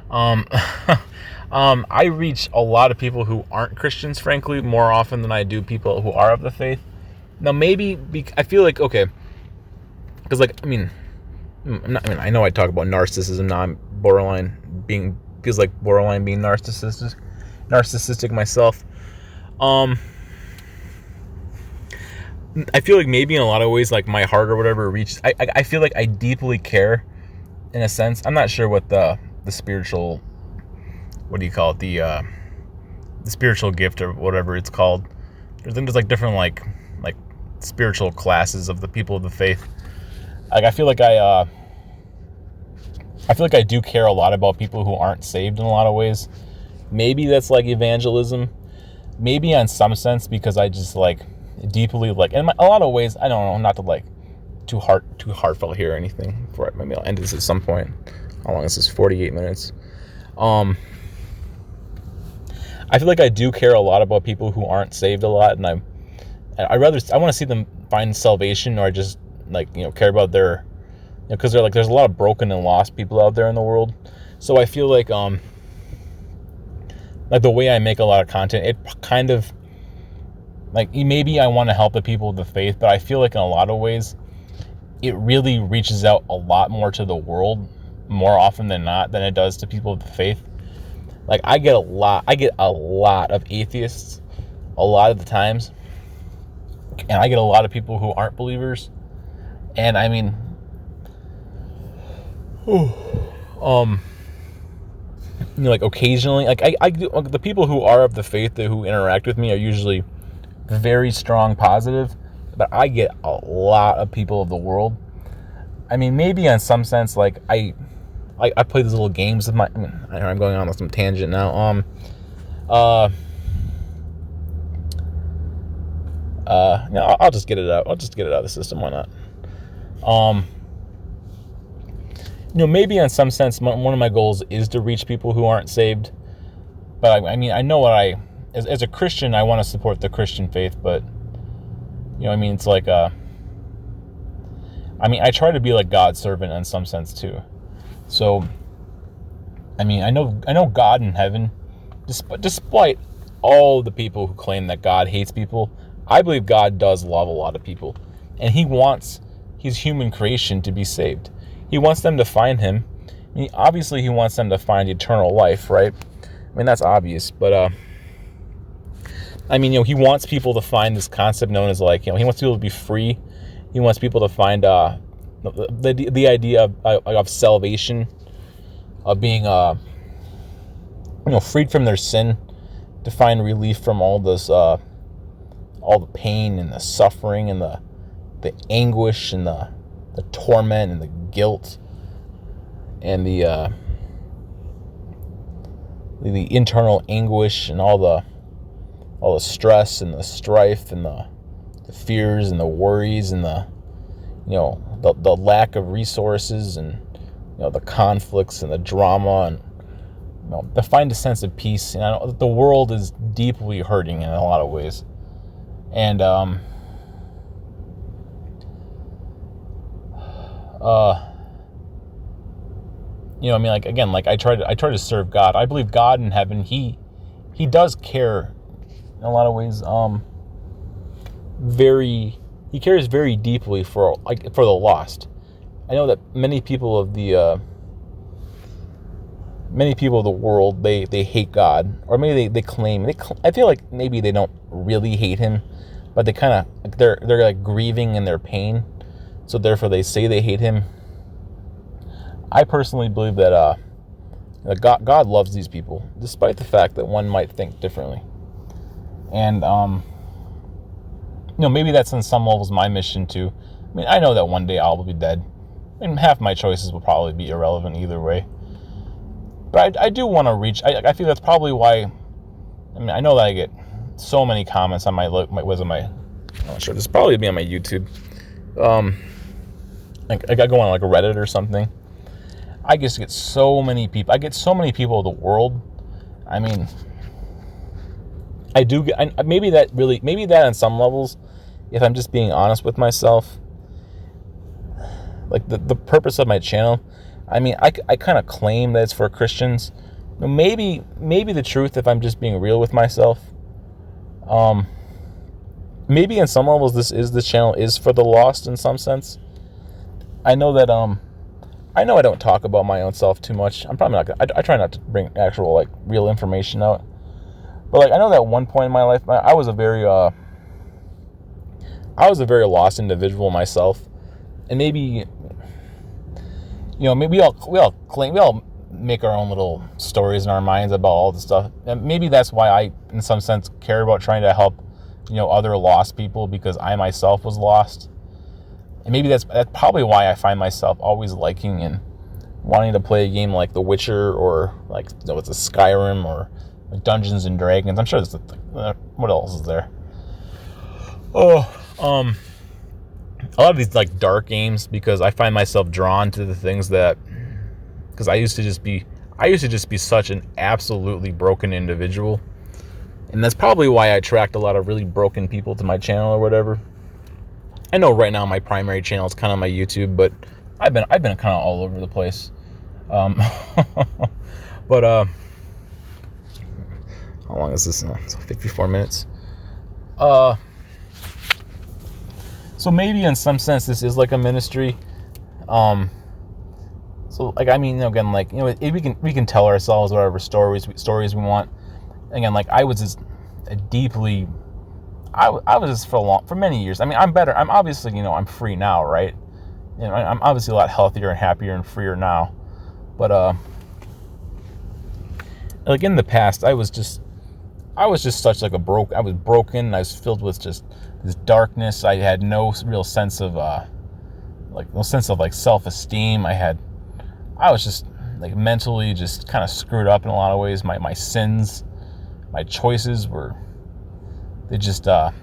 I reach a lot of people who aren't Christians, frankly, more often than I do people who are of the faith. Now, maybe I feel like, okay, because like, I know I talk about narcissism now. I'm feels like borderline being narcissistic myself. I feel like maybe in a lot of ways, like my heart or whatever reaches. I feel like I deeply care, in a sense. I'm not sure what the spiritual, what do you call it? The spiritual gift or whatever it's called. There's like different like spiritual classes of the people of the faith. Like I feel like I do care a lot about people who aren't saved in a lot of ways. Maybe that's like evangelism. Maybe on some sense because I just like deeply like, in a lot of ways, I don't know, not to like too heartfelt here or anything. Maybe I'll end this at some point. How long is this? 48 minutes. I feel like I do care a lot about people who aren't saved a lot, and I want to see them find salvation, or I just like, care about their, because they're like, there's a lot of broken and lost people out there in the world. So I feel like the way I make a lot of content, it kind of like, maybe I want to help the people of the faith, but I feel like in a lot of ways it really reaches out a lot more to the world more often than not than it does to people of the faith. Like I get a lot of atheists a lot of the times, and I get a lot of people who aren't believers. And I mean, like occasionally, like I do, like the people who are of the faith who interact with me are usually very strong positive, but I get a lot of people of the world I mean, maybe in some sense, like I play these little games with my. I mean, I'm going on some tangent now. I'll just get it out. I'll just get it out of the system. Why not? Maybe in some sense, one of my goals is to reach people who aren't saved. But I mean, I know as a Christian, I want to support the Christian faith. But it's like I try to be like God's servant in some sense too. So, I mean, I know God in heaven, despite all the people who claim that God hates people, I believe God does love a lot of people, and He wants His human creation to be saved. He wants them to find Him. I mean, obviously, He wants them to find eternal life, right? I mean, that's obvious, but He wants people to find this concept known as He wants people to be free. He wants people to find the idea of salvation, of being freed from their sin, to find relief from all this all the pain and the suffering and the anguish and the torment and the guilt and the internal anguish and all the stress and the strife and the fears and the worries and the lack of resources and the conflicts and the drama, and to find a sense of peace. And I know the world is deeply hurting in a lot of ways, and I try to serve God. I believe God in heaven, He does care in a lot of ways. He cares very deeply for the lost. I know that many people of the world, they hate God, or maybe they claim. I feel like maybe they don't really hate Him, but they kind of they're like grieving in their pain, so therefore they say they hate Him. I personally believe that God loves these people, despite the fact that one might think differently, and maybe that's on some levels my mission too. I mean, I know that one day I'll be dead, and half my choices will probably be irrelevant either way. But I do want to reach. I feel that's probably why. I mean, I know that I get so many comments on I'm not sure. This will probably be on my YouTube. I go on like Reddit or something. I just get so many people. I get so many people of the world. I mean, I do get. Maybe that on some levels, if I'm just being honest with myself, like the purpose of my channel. I mean, I kind of claim that it's for Christians. Maybe the truth, if I'm just being real with myself. Maybe in some levels this channel is for the lost in some sense. I know that I don't talk about my own self too much. I'm probably not gonna. I try not to bring actual like real information out. But like I know that at one point in my life, I was a very lost individual myself, and maybe. Maybe we all make our own little stories in our minds about all this stuff. And maybe that's why I, in some sense, care about trying to help, other lost people, because I myself was lost. And maybe that's probably why I find myself always liking and wanting to play a game like The Witcher, or like, it's a Skyrim, or like Dungeons and Dragons. I'm sure there's what else is there? A lot of these like dark games, because I find myself drawn to the things because I used to just be such an absolutely broken individual, and that's probably why I attract a lot of really broken people to my channel or whatever. I know right now my primary channel is kind of my YouTube, but I've been kind of all over the place. But how long is this? It's 54 minutes. So maybe in some sense this is like a ministry. So like, I mean, again, like, we can tell ourselves whatever stories we want. Again, like I was just for many years. I mean, I'm better. I'm obviously, I'm free now, right? I'm obviously a lot healthier and happier and freer now. But like in the past, I was just such like I was broken. I was filled with just this darkness. I had no real sense of like no sense of like self-esteem. I was just like mentally just kind of screwed up in a lot of ways. My sins, my choices were, they just I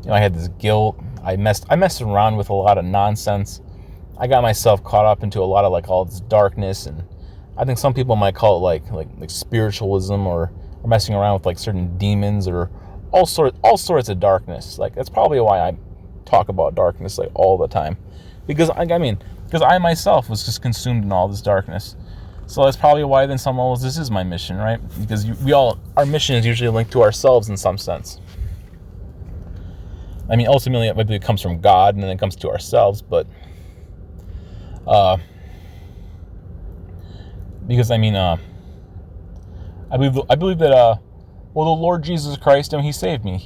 had this guilt. I messed around with a lot of nonsense. I got myself caught up into a lot of like all this darkness, and I think some people might call it like spiritualism or messing around with like certain demons or all sorts of darkness. Like that's probably why I talk about darkness like all the time, because because I myself was just consumed in all this darkness. So that's probably why then this is my mission, right? Because our mission is usually linked to ourselves in some sense. I mean, ultimately it comes from God and then it comes to ourselves, but because I believe that the Lord Jesus Christ, He saved me.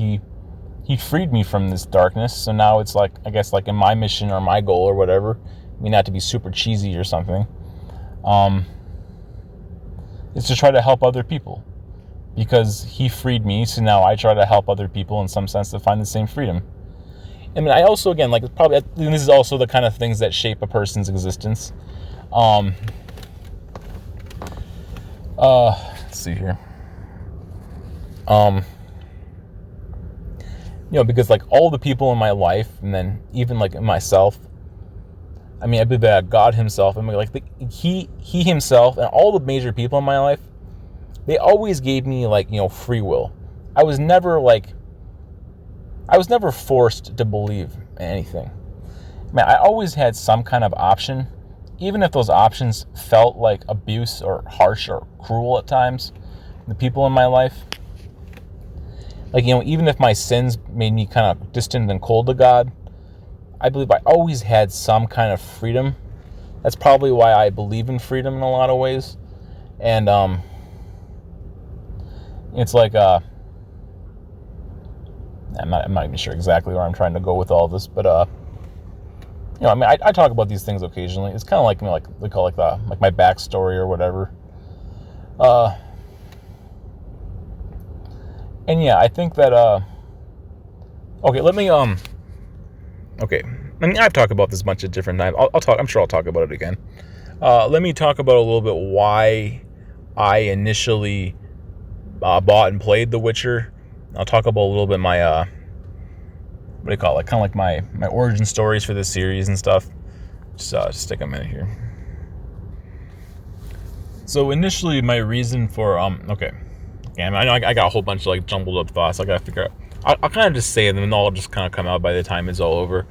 He freed me from this darkness. So now it's like, I guess, like in my mission or my goal or whatever, not to be super cheesy or something, is to try to help other people, because He freed me. So now I try to help other people in some sense to find the same freedom. I mean, I also, again, like probably, this is also the kind of things that shape a person's existence. Let's see here. Because like all the people in my life, and then even like myself, I believe that God Himself, He Himself and all the major people in my life, they always gave me like, free will. I was never forced to believe in anything. I always had some kind of option, even if those options felt like abuse or harsh or cruel at times. The people in my life, even if my sins made me kind of distant and cold to God, I believe I always had some kind of freedom. That's probably why I believe in freedom in a lot of ways. And it's like I'm not even sure exactly where I'm trying to go with all this, but I talk about these things occasionally. It's kind of like they call it like my backstory or whatever. And yeah, I think that I've talked about this a bunch of different times. I'm sure I'll talk about it again. Let me talk about a little bit why I initially bought and played The Witcher. I'll talk about a little bit my what do you call it? Kind of like my origin stories for this series and stuff. Just take a minute here. So initially, my reason for I know I got a whole bunch of like jumbled up thoughts. I gotta figure out. I'll kind of just say them, and they'll just kind of come out by the time it's all over.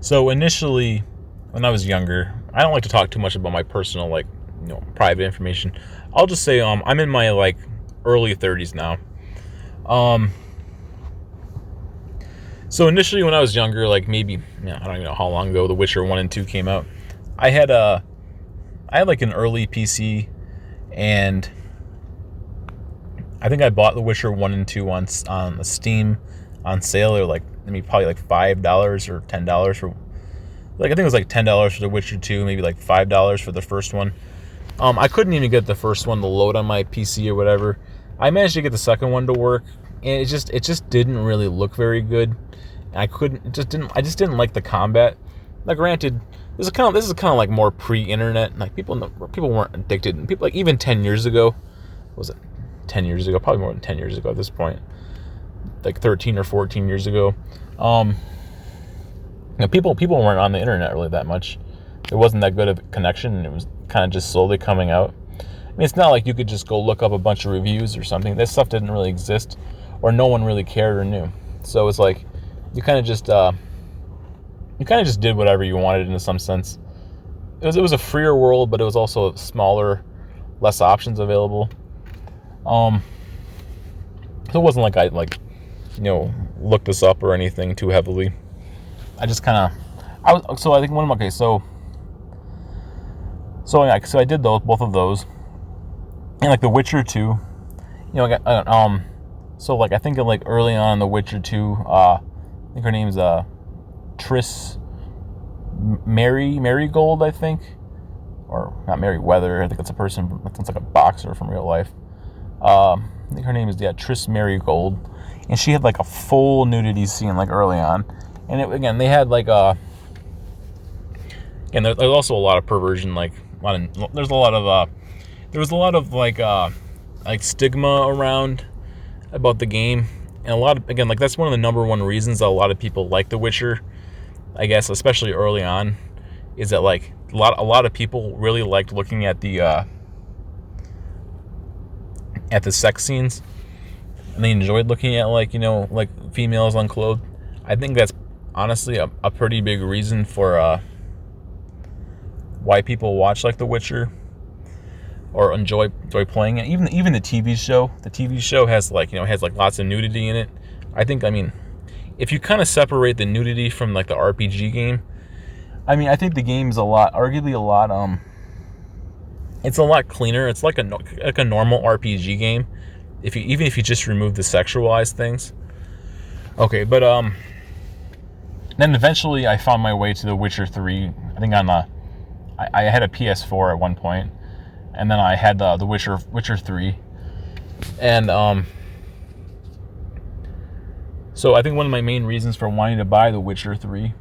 So initially, when I was younger, I don't like to talk too much about my personal private information. I'll just say I'm in my early 30s now. So initially when I was younger, maybe I don't even know how long ago The Witcher 1 and 2 came out, I had an early PC, and I think I bought The Witcher 1 and 2 on Steam on sale, or probably $5 or $10 for I think it was $10 for The Witcher 2, maybe $5 for the first one. I couldn't even get the first one to load on my PC or whatever. I managed to get the second one to work, and it just didn't really look very good. I just didn't like the combat. Now, granted, this is kind of like more pre-internet. People weren't addicted. People even 10 years ago, was it 10 years ago? Probably more than 10 years ago at this point. 13 or 14 years ago. People weren't on the internet really that much. It wasn't that good of a connection, and it was kind of just slowly coming out. It's not like you could just go look up a bunch of reviews or something. This stuff didn't really exist, or no one really cared or knew. So it's you kind of just did whatever you wanted in some sense. It was a freer world, but it was also smaller, less options available. So it wasn't like I looked this up or anything too heavily. I just kind of so I did both of those, and The Witcher 2, I think early on The Witcher 2, I think her name's Triss Marigold, I think, or not Merryweather. I think it's a person. It's like a boxer from real life. I think her name is Triss Marigold, and she had a full nudity scene early on, And again, they had like again, there's also a lot of perversion, like there was a lot of like stigma around about the game, and a lot of, again, like that's one of the number one reasons that a lot of people like The Witcher, I guess, especially early on, is that like a lot of people really liked looking at the sex scenes, and they enjoyed looking at like like females unclothed. I think that's honestly a pretty big reason for why people watch like The Witcher or enjoy playing it. Even the TV show. The TV show has like lots of nudity in it. I mean, if you kind of separate the nudity from like the RPG game, I mean, I think the game is arguably a lot it's a lot cleaner. It's like a normal RPG game, even if you just remove the sexualized things. Okay, but then eventually I found my way to The Witcher 3. I think I had a PS4 at one point, and then I had the Witcher 3, and so I think one of my main reasons for wanting to buy The Witcher 3.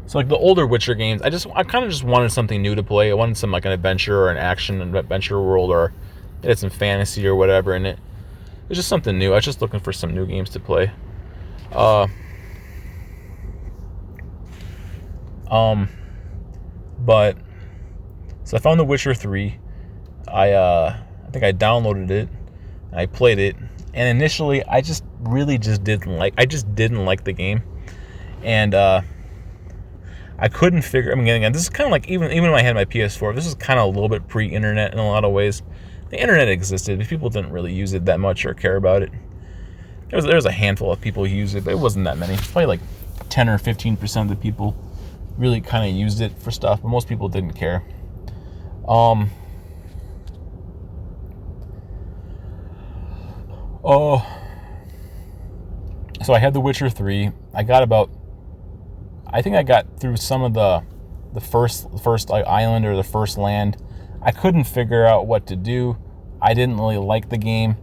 So like the older Witcher games, I kind of just wanted something new to play. I wanted some like an adventure or an action adventure world, or it had some fantasy or whatever in it. It was just something new. I was just looking for some new games to play. But so I found The Witcher 3. I think I downloaded it. I played it, and initially I didn't like the game, and I couldn't figure. I mean, again, this is kind of like even when I had my PS4, this is kind of a little bit pre-internet in a lot of ways. The internet existed, but people didn't really use it that much or care about it. There was a handful of people who used it, but it wasn't that many. Probably like 10 or 15% of the people really kind of used it for stuff, but most people didn't care. So I had The Witcher 3. I think I got through some of the first like island or the first land. I couldn't figure out what to do. I didn't really like the game.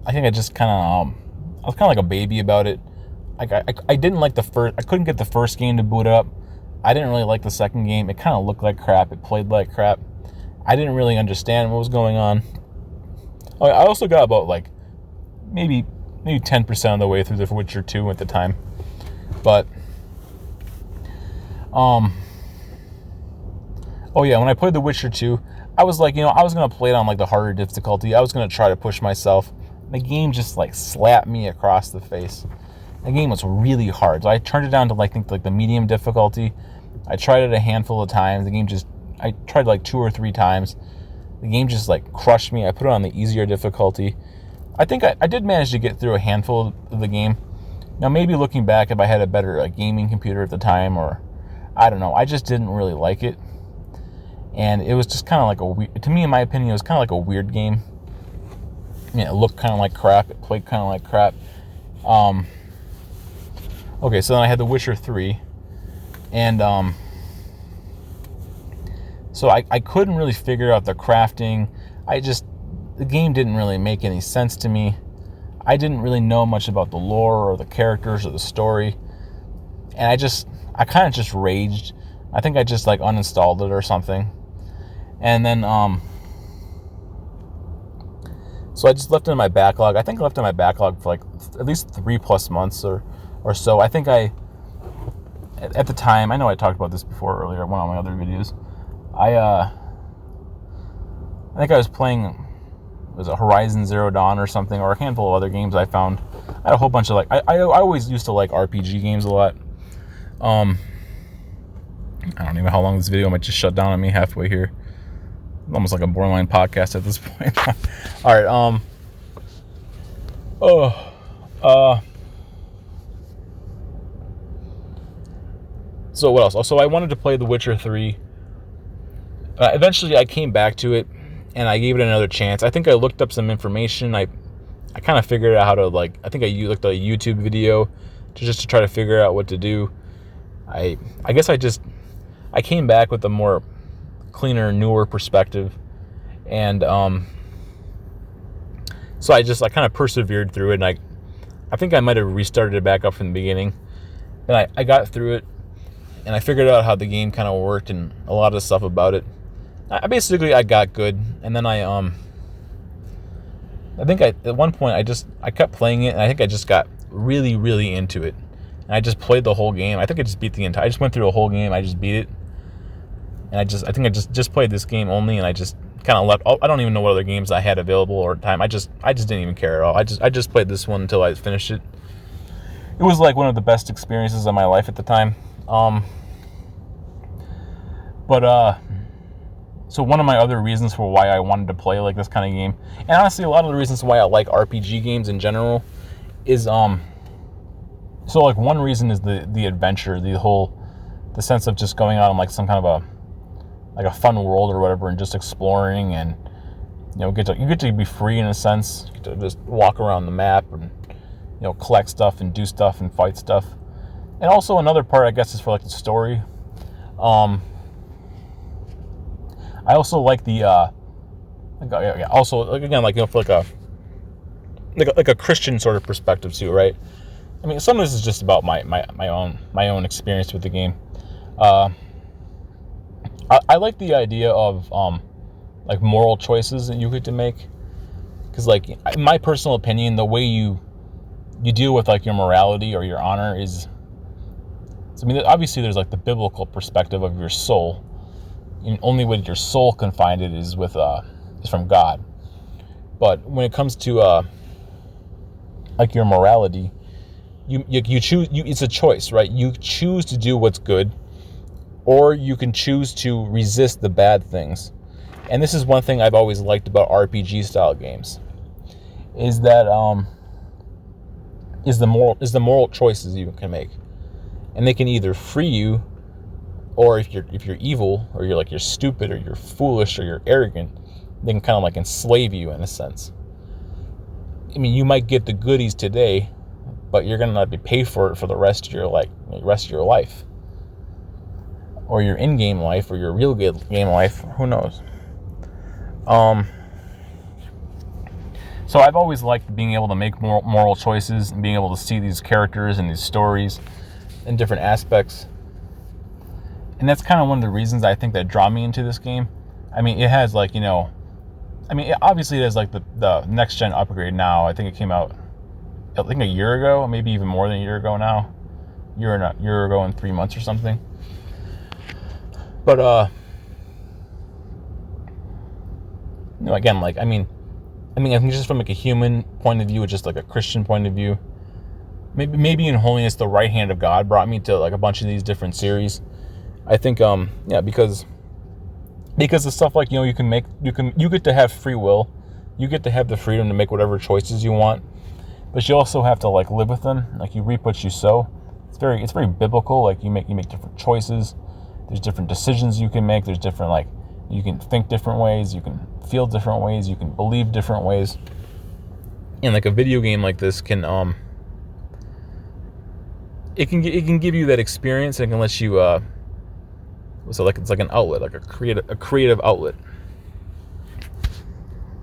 I think I just kind of I was kind of like a baby about it. Like I didn't like the first. I couldn't get the first game to boot up. I didn't really like the second game. It kind of looked like crap. It played like crap. I didn't really understand what was going on. I also got about like maybe 10% of the way through The Witcher 2 at the time. But oh yeah, when I played The Witcher 2, I was like, I was gonna play it on like the harder difficulty. I was gonna try to push myself. The game just like slapped me across the face. The game was really hard, so I turned it down to like the medium difficulty. I tried it a handful of times. I tried like 2 or 3 times. The game just like crushed me. I put it on the easier difficulty. I think I did manage to get through a handful of the game. Now maybe looking back, if I had a better like gaming computer at the time, or I don't know, I just didn't really like it. And it was just kind of like to me, in my opinion, it was kind of like a weird game. It looked kind of like crap. It played kind of like crap. Okay, so then I had The Witcher 3. And so I couldn't really figure out the crafting. The game didn't really make any sense to me. I didn't really know much about the lore or the characters or the story. And I kind of just raged. I think I just like uninstalled it or something. And then so I just left it in my backlog. I think I left it in my backlog for like at least 3+ months or so. I think at the time, I know I talked about this before earlier in one of my other videos. I think I was playing, was it Horizon Zero Dawn or something, or a handful of other games I found. I had a whole bunch of I always used to like RPG games a lot. I don't even know how long this video might just shut down on me halfway here. Almost like a borderline podcast at this point. All right. So what else? So I wanted to play The Witcher 3. Eventually, I came back to it, and I gave it another chance. I think I looked up some information. I kind of figured out how to I think I looked at a YouTube video to try to figure out what to do. I guess I came back with a more cleaner, newer perspective, and so I kind of persevered through it, and I think I might have restarted it back up from the beginning, And I got through it, and I figured out how the game kind of worked and a lot of stuff about it. I got good, and then I think at one point I kept playing it, and I think I just got really, really into it. And I just played the whole game. I think I just beat I just went through the whole game. I just beat it. And I think I just played this game only, and I just kind of left. I don't even know what other games I had available or time. I just didn't even care at all. I just played this one until I finished it. It was like one of the best experiences of my life at the time. So one of my other reasons for why I wanted to play like this kind of game, and honestly a lot of the reasons why I like RPG games in general, is so like one reason is the adventure, the sense of just going out on like some kind of a fun world or whatever, and just exploring, and you get to be free in a sense. You get to just walk around the map and collect stuff and do stuff and fight stuff. And also another part, I guess, is for like the story. I also like the also like again like for like a Christian sort of perspective too, right? I mean, some of this is just about my own experience with the game. I like the idea of like moral choices that you get to make, because like in my personal opinion, the way you deal with like your morality or your honor is, I mean, obviously there's like the biblical perspective of your soul. And only way your soul can find it is from God. But when it comes to like your morality, you choose. It's a choice, right? You choose to do what's good, or you can choose to resist the bad things. And this is one thing I've always liked about RPG style games, is that is the moral choices you can make, and they can either free you, or if you're evil, or you're stupid, or you're foolish, or you're arrogant, they can kind of like enslave you in a sense. I mean, you might get the goodies today, but you're gonna not be paid for it for the rest of your life, or your in-game life, or your real game life. Who knows? So I've always liked being able to make moral choices and being able to see these characters and these stories in different aspects. And that's kind of one of the reasons I think that draw me into this game. I mean, it has like, obviously it has like the next gen upgrade now. I think it came out, I think a year ago, maybe even more than a year ago now. Year ago and 3 months or something. But, again, like, I think just from like a human point of view, or just like a Christian point of view, maybe in holiness, the right hand of God brought me to like a bunch of these different series. I think, because the stuff like, you get to have free will. You get to have the freedom to make whatever choices you want, but you also have to like live with them. Like, you reap what you sow. It's very biblical. Like, you make different choices. There's different decisions you can make. There's different, like, you can think different ways. You can feel different ways. You can believe different ways. And like a video game like this can, it can give you that experience, and can let you, so like it's like an outlet, like a creative outlet.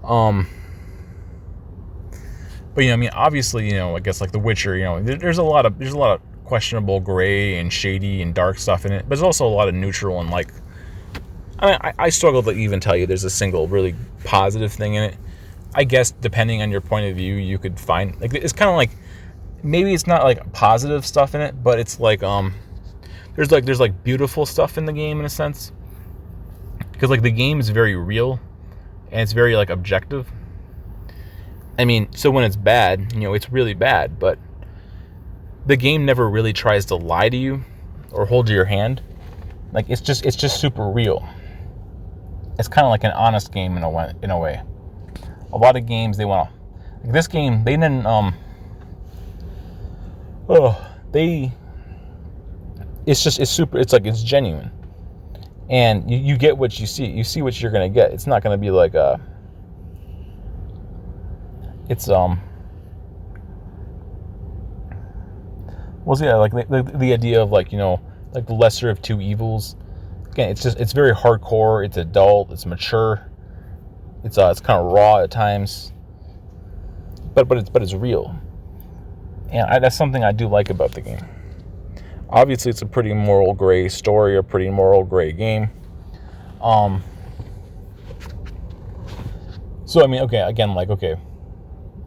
But obviously, I guess like The Witcher, there's a lot of questionable gray and shady and dark stuff in it, but there's also a lot of neutral and like, I struggle to even tell you there's a single really positive thing in it. I guess depending on your point of view, you could find like, it's kind of like, maybe it's not like positive stuff in it, but it's like there's like beautiful stuff in the game in a sense, because like the game is very real and it's very like objective. I mean, so when it's bad, it's really bad, but the game never really tries to lie to you or hold your hand. Like, it's just super real. It's kind of like an honest game in a way. A lot of games, they want to, like this game, they didn't it's genuine, and you get what you see what you're gonna get. It's not gonna be like the idea of like the lesser of two evils. Again, it's very hardcore, it's adult, it's mature, it's kind of raw at times, but it's real, and that's something I do like about the game. Obviously, it's a pretty moral gray story, a pretty moral gray game. So I mean, okay, again, like, okay,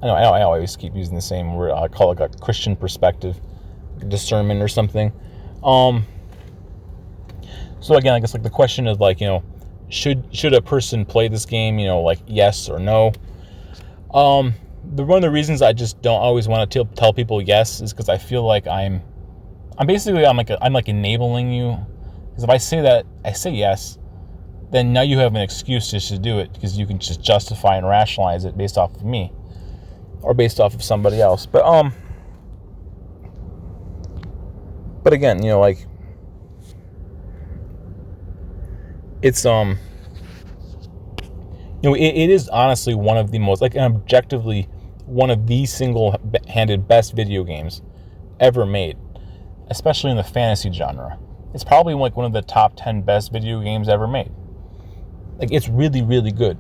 I always keep using the same word. I call it a Christian perspective, discernment or something. So again, I guess like the question is like, should a person play this game? Like yes or no. One of the reasons I just don't always want to tell people yes is because I feel like I'm like enabling you. Because if I say yes, then now you have an excuse just to do it because you can just justify and rationalize it based off of me or based off of somebody else. But again, like it's it is honestly one of the most, like, objectively one of the single-handed best video games ever made, especially in the fantasy genre. It's probably like one of the top 10 best video games ever made. Like, it's really, really good.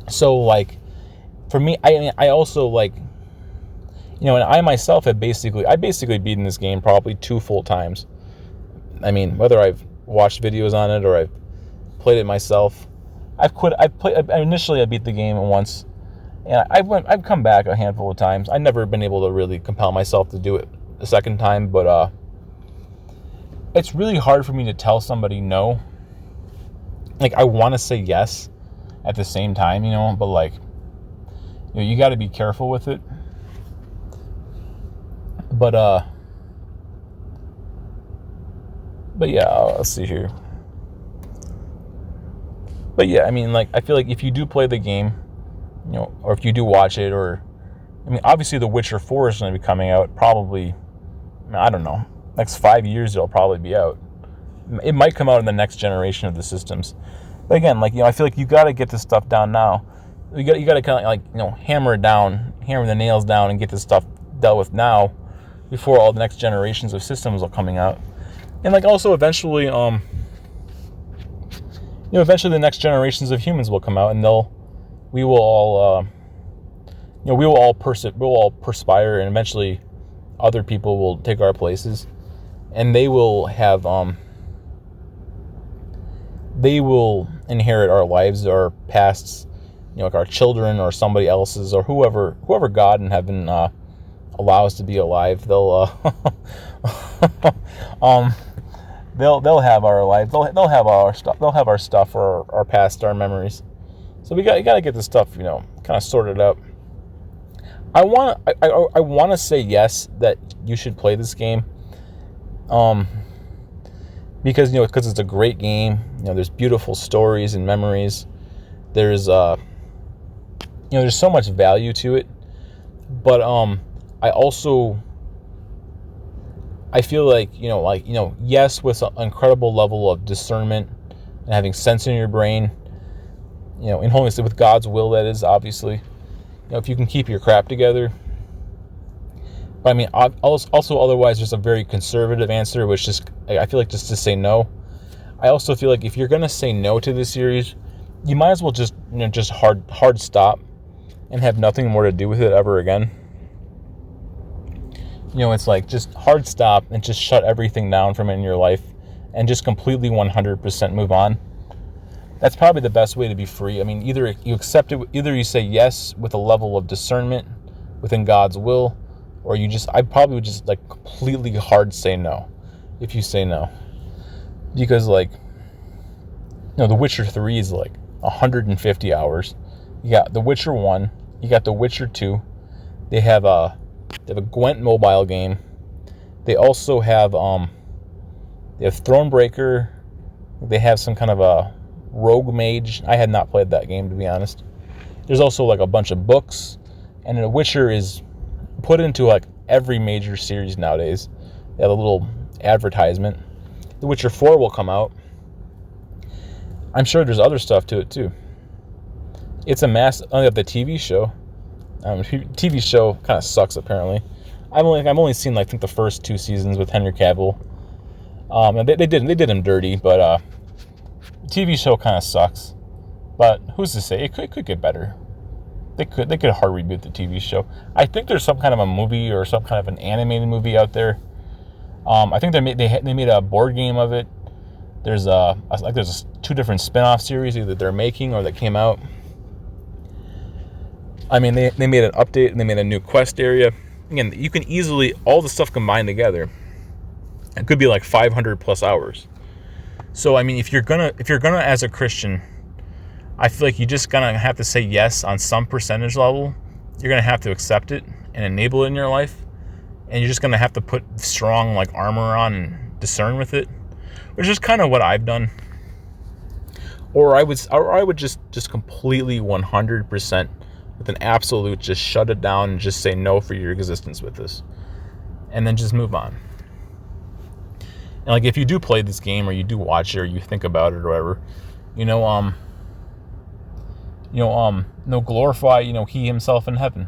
So, like, for me, I also, like, and I myself have basically beaten this game probably 2 full times. I mean, whether I've watched videos on it or I've played it myself. Initially I beat the game once, and I've come back a handful of times. I've never been able to really compel myself to do it a second time, but it's really hard for me to tell somebody no. Like, I want to say yes at the same time, but like, you got to be careful with it. But yeah, let's see here. But yeah, I mean, like, I feel like if you do play the game, or if you do watch it, or, I mean, obviously The Witcher 4 is going to be coming out probably, I don't know, next 5 years it'll probably be out. It might come out in the next generation of the systems. But again, like, I feel like you got to get this stuff down now. You got to kind of, like, hammer the nails down and get this stuff dealt with now before all the next generations of systems are coming out. And, like, also eventually, eventually the next generations of humans will come out, and we will all perspire, and eventually other people will take our places, and they will inherit our lives, our pasts, like our children or somebody else's, or whoever God in heaven allows to be alive. They'll they'll have our lives. They'll have our stuff. They'll have our stuff, or our past, our memories. So you got to get this stuff, kind of sorted out. I want to say yes, that you should play this game. Because it's a great game. There's beautiful stories and memories. There's there's so much value to it. But I feel like, yes, with an incredible level of discernment and having sense in your brain, in holiness, with God's will, that is, obviously, if you can keep your crap together. But I mean, also otherwise, there's a very conservative answer, which I feel like just to say no. I also feel like if you're going to say no to this series, you might as well just hard stop and have nothing more to do with it ever again. It's like just hard stop and just shut everything down from it in your life and just completely 100% move on. That's probably the best way to be free. I mean, either you accept it, either you say yes with a level of discernment within God's will, or I probably would just like completely hard say no if you say no. Because like, The Witcher 3 is like 150 hours. You got The Witcher 1, you got The Witcher 2. They have a Gwent mobile game. They also have Thronebreaker. They have some kind of a Rogue Mage. I had not played that game, to be honest. There's also like a bunch of books, and The Witcher is put into like every major series nowadays. They have a little advertisement. The Witcher 4 will come out. I'm sure there's other stuff to it too. It's a mass. Only have the TV show. TV show kind of sucks, apparently. I've only seen, I think, the first 2 seasons with Henry Cavill. And they did him dirty, but TV show kind of sucks. But who's to say? It could get better. They could hard reboot the TV show. I think there's some kind of a movie or some kind of an animated movie out there. I think they made a board game of it. There's there's 2 different spin-off series either they're making or that came out. I mean, they made an update and they made a new quest area. Again, you can easily, all the stuff combined together, it could be like 500 plus hours. So I mean, if you're gonna as a Christian, I feel like you just gonna have to say yes on some percentage level. You're gonna have to accept it and enable it in your life, and you're just gonna have to put strong like armor on and discern with it, which is kind of what I've done. Or I would just completely 100% with an absolute just shut it down and just say no for your existence with this, and then just move on. And like if you do play this game or you do watch it or you think about it or whatever, glorify he himself in heaven,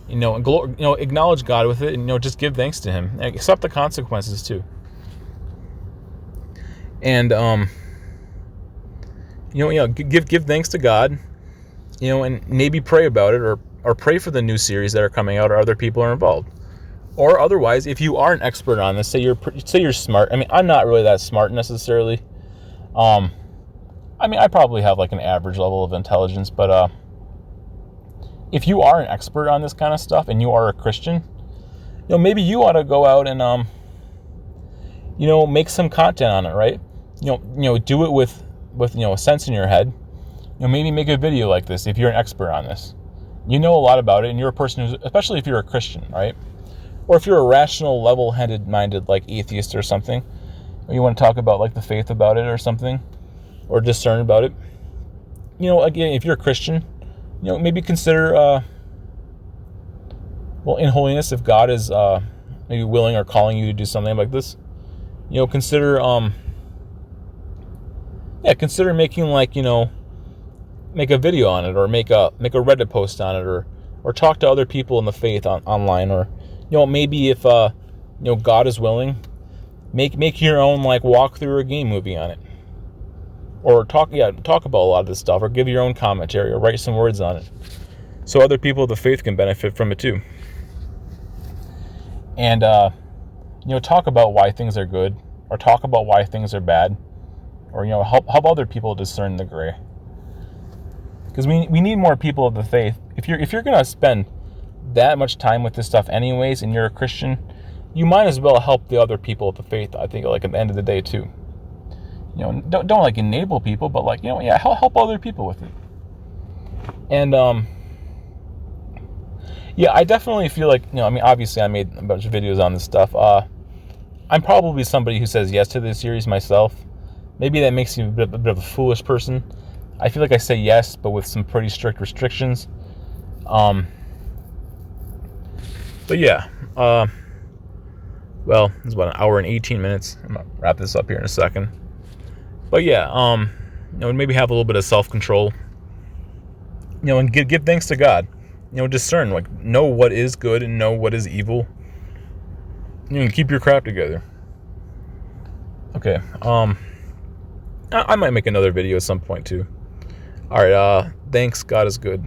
and acknowledge God with it, and just give thanks to him and accept the consequences too. And give thanks to God, and maybe pray about it, or pray for the new series that are coming out or other people are involved. Or otherwise, if you are an expert on this, say you're smart. I mean, I'm not really that smart necessarily. I mean, I probably have like an average level of intelligence, but if you are an expert on this kind of stuff and you are a Christian, maybe you ought to go out and make some content on it, right? Do it with a sense in your head. Maybe make a video like this if you're an expert on this. You know a lot about it, and you're a person who's, especially if you're a Christian, right? Or if you're a rational, level-headed minded like atheist or something, or you want to talk about like the faith about it or something, or discern about it. Again, if you're a Christian, maybe consider, in holiness, if God is maybe willing or calling you to do something like this, consider consider making make a video on it, or make a Reddit post on it, or talk to other people in the faith online, or maybe if God is willing, make your own walk through a game movie on it, or talk about a lot of this stuff, or give your own commentary, or write some words on it, so other people of the faith can benefit from it too. And talk about why things are good, or talk about why things are bad, or help other people discern the gray. Because we need more people of the faith. If you're gonna spend that much time with this stuff anyways, and you're a Christian, you might as well help the other people of the faith. I think at the end of the day too. Don't enable people, but help other people with it. And I definitely feel obviously I made a bunch of videos on this stuff. I'm probably somebody who says yes to this series myself. Maybe that makes you a bit of a foolish person. I feel like I say yes, but with some pretty strict restrictions. But yeah, it's about an hour and 18 minutes. I'm gonna wrap this up here in a second. But yeah, maybe have a little bit of self-control. And give thanks to God. Discern, know what is good and know what is evil. And keep your crap together. Okay. I might make another video at some point too. All right. Thanks. God is good.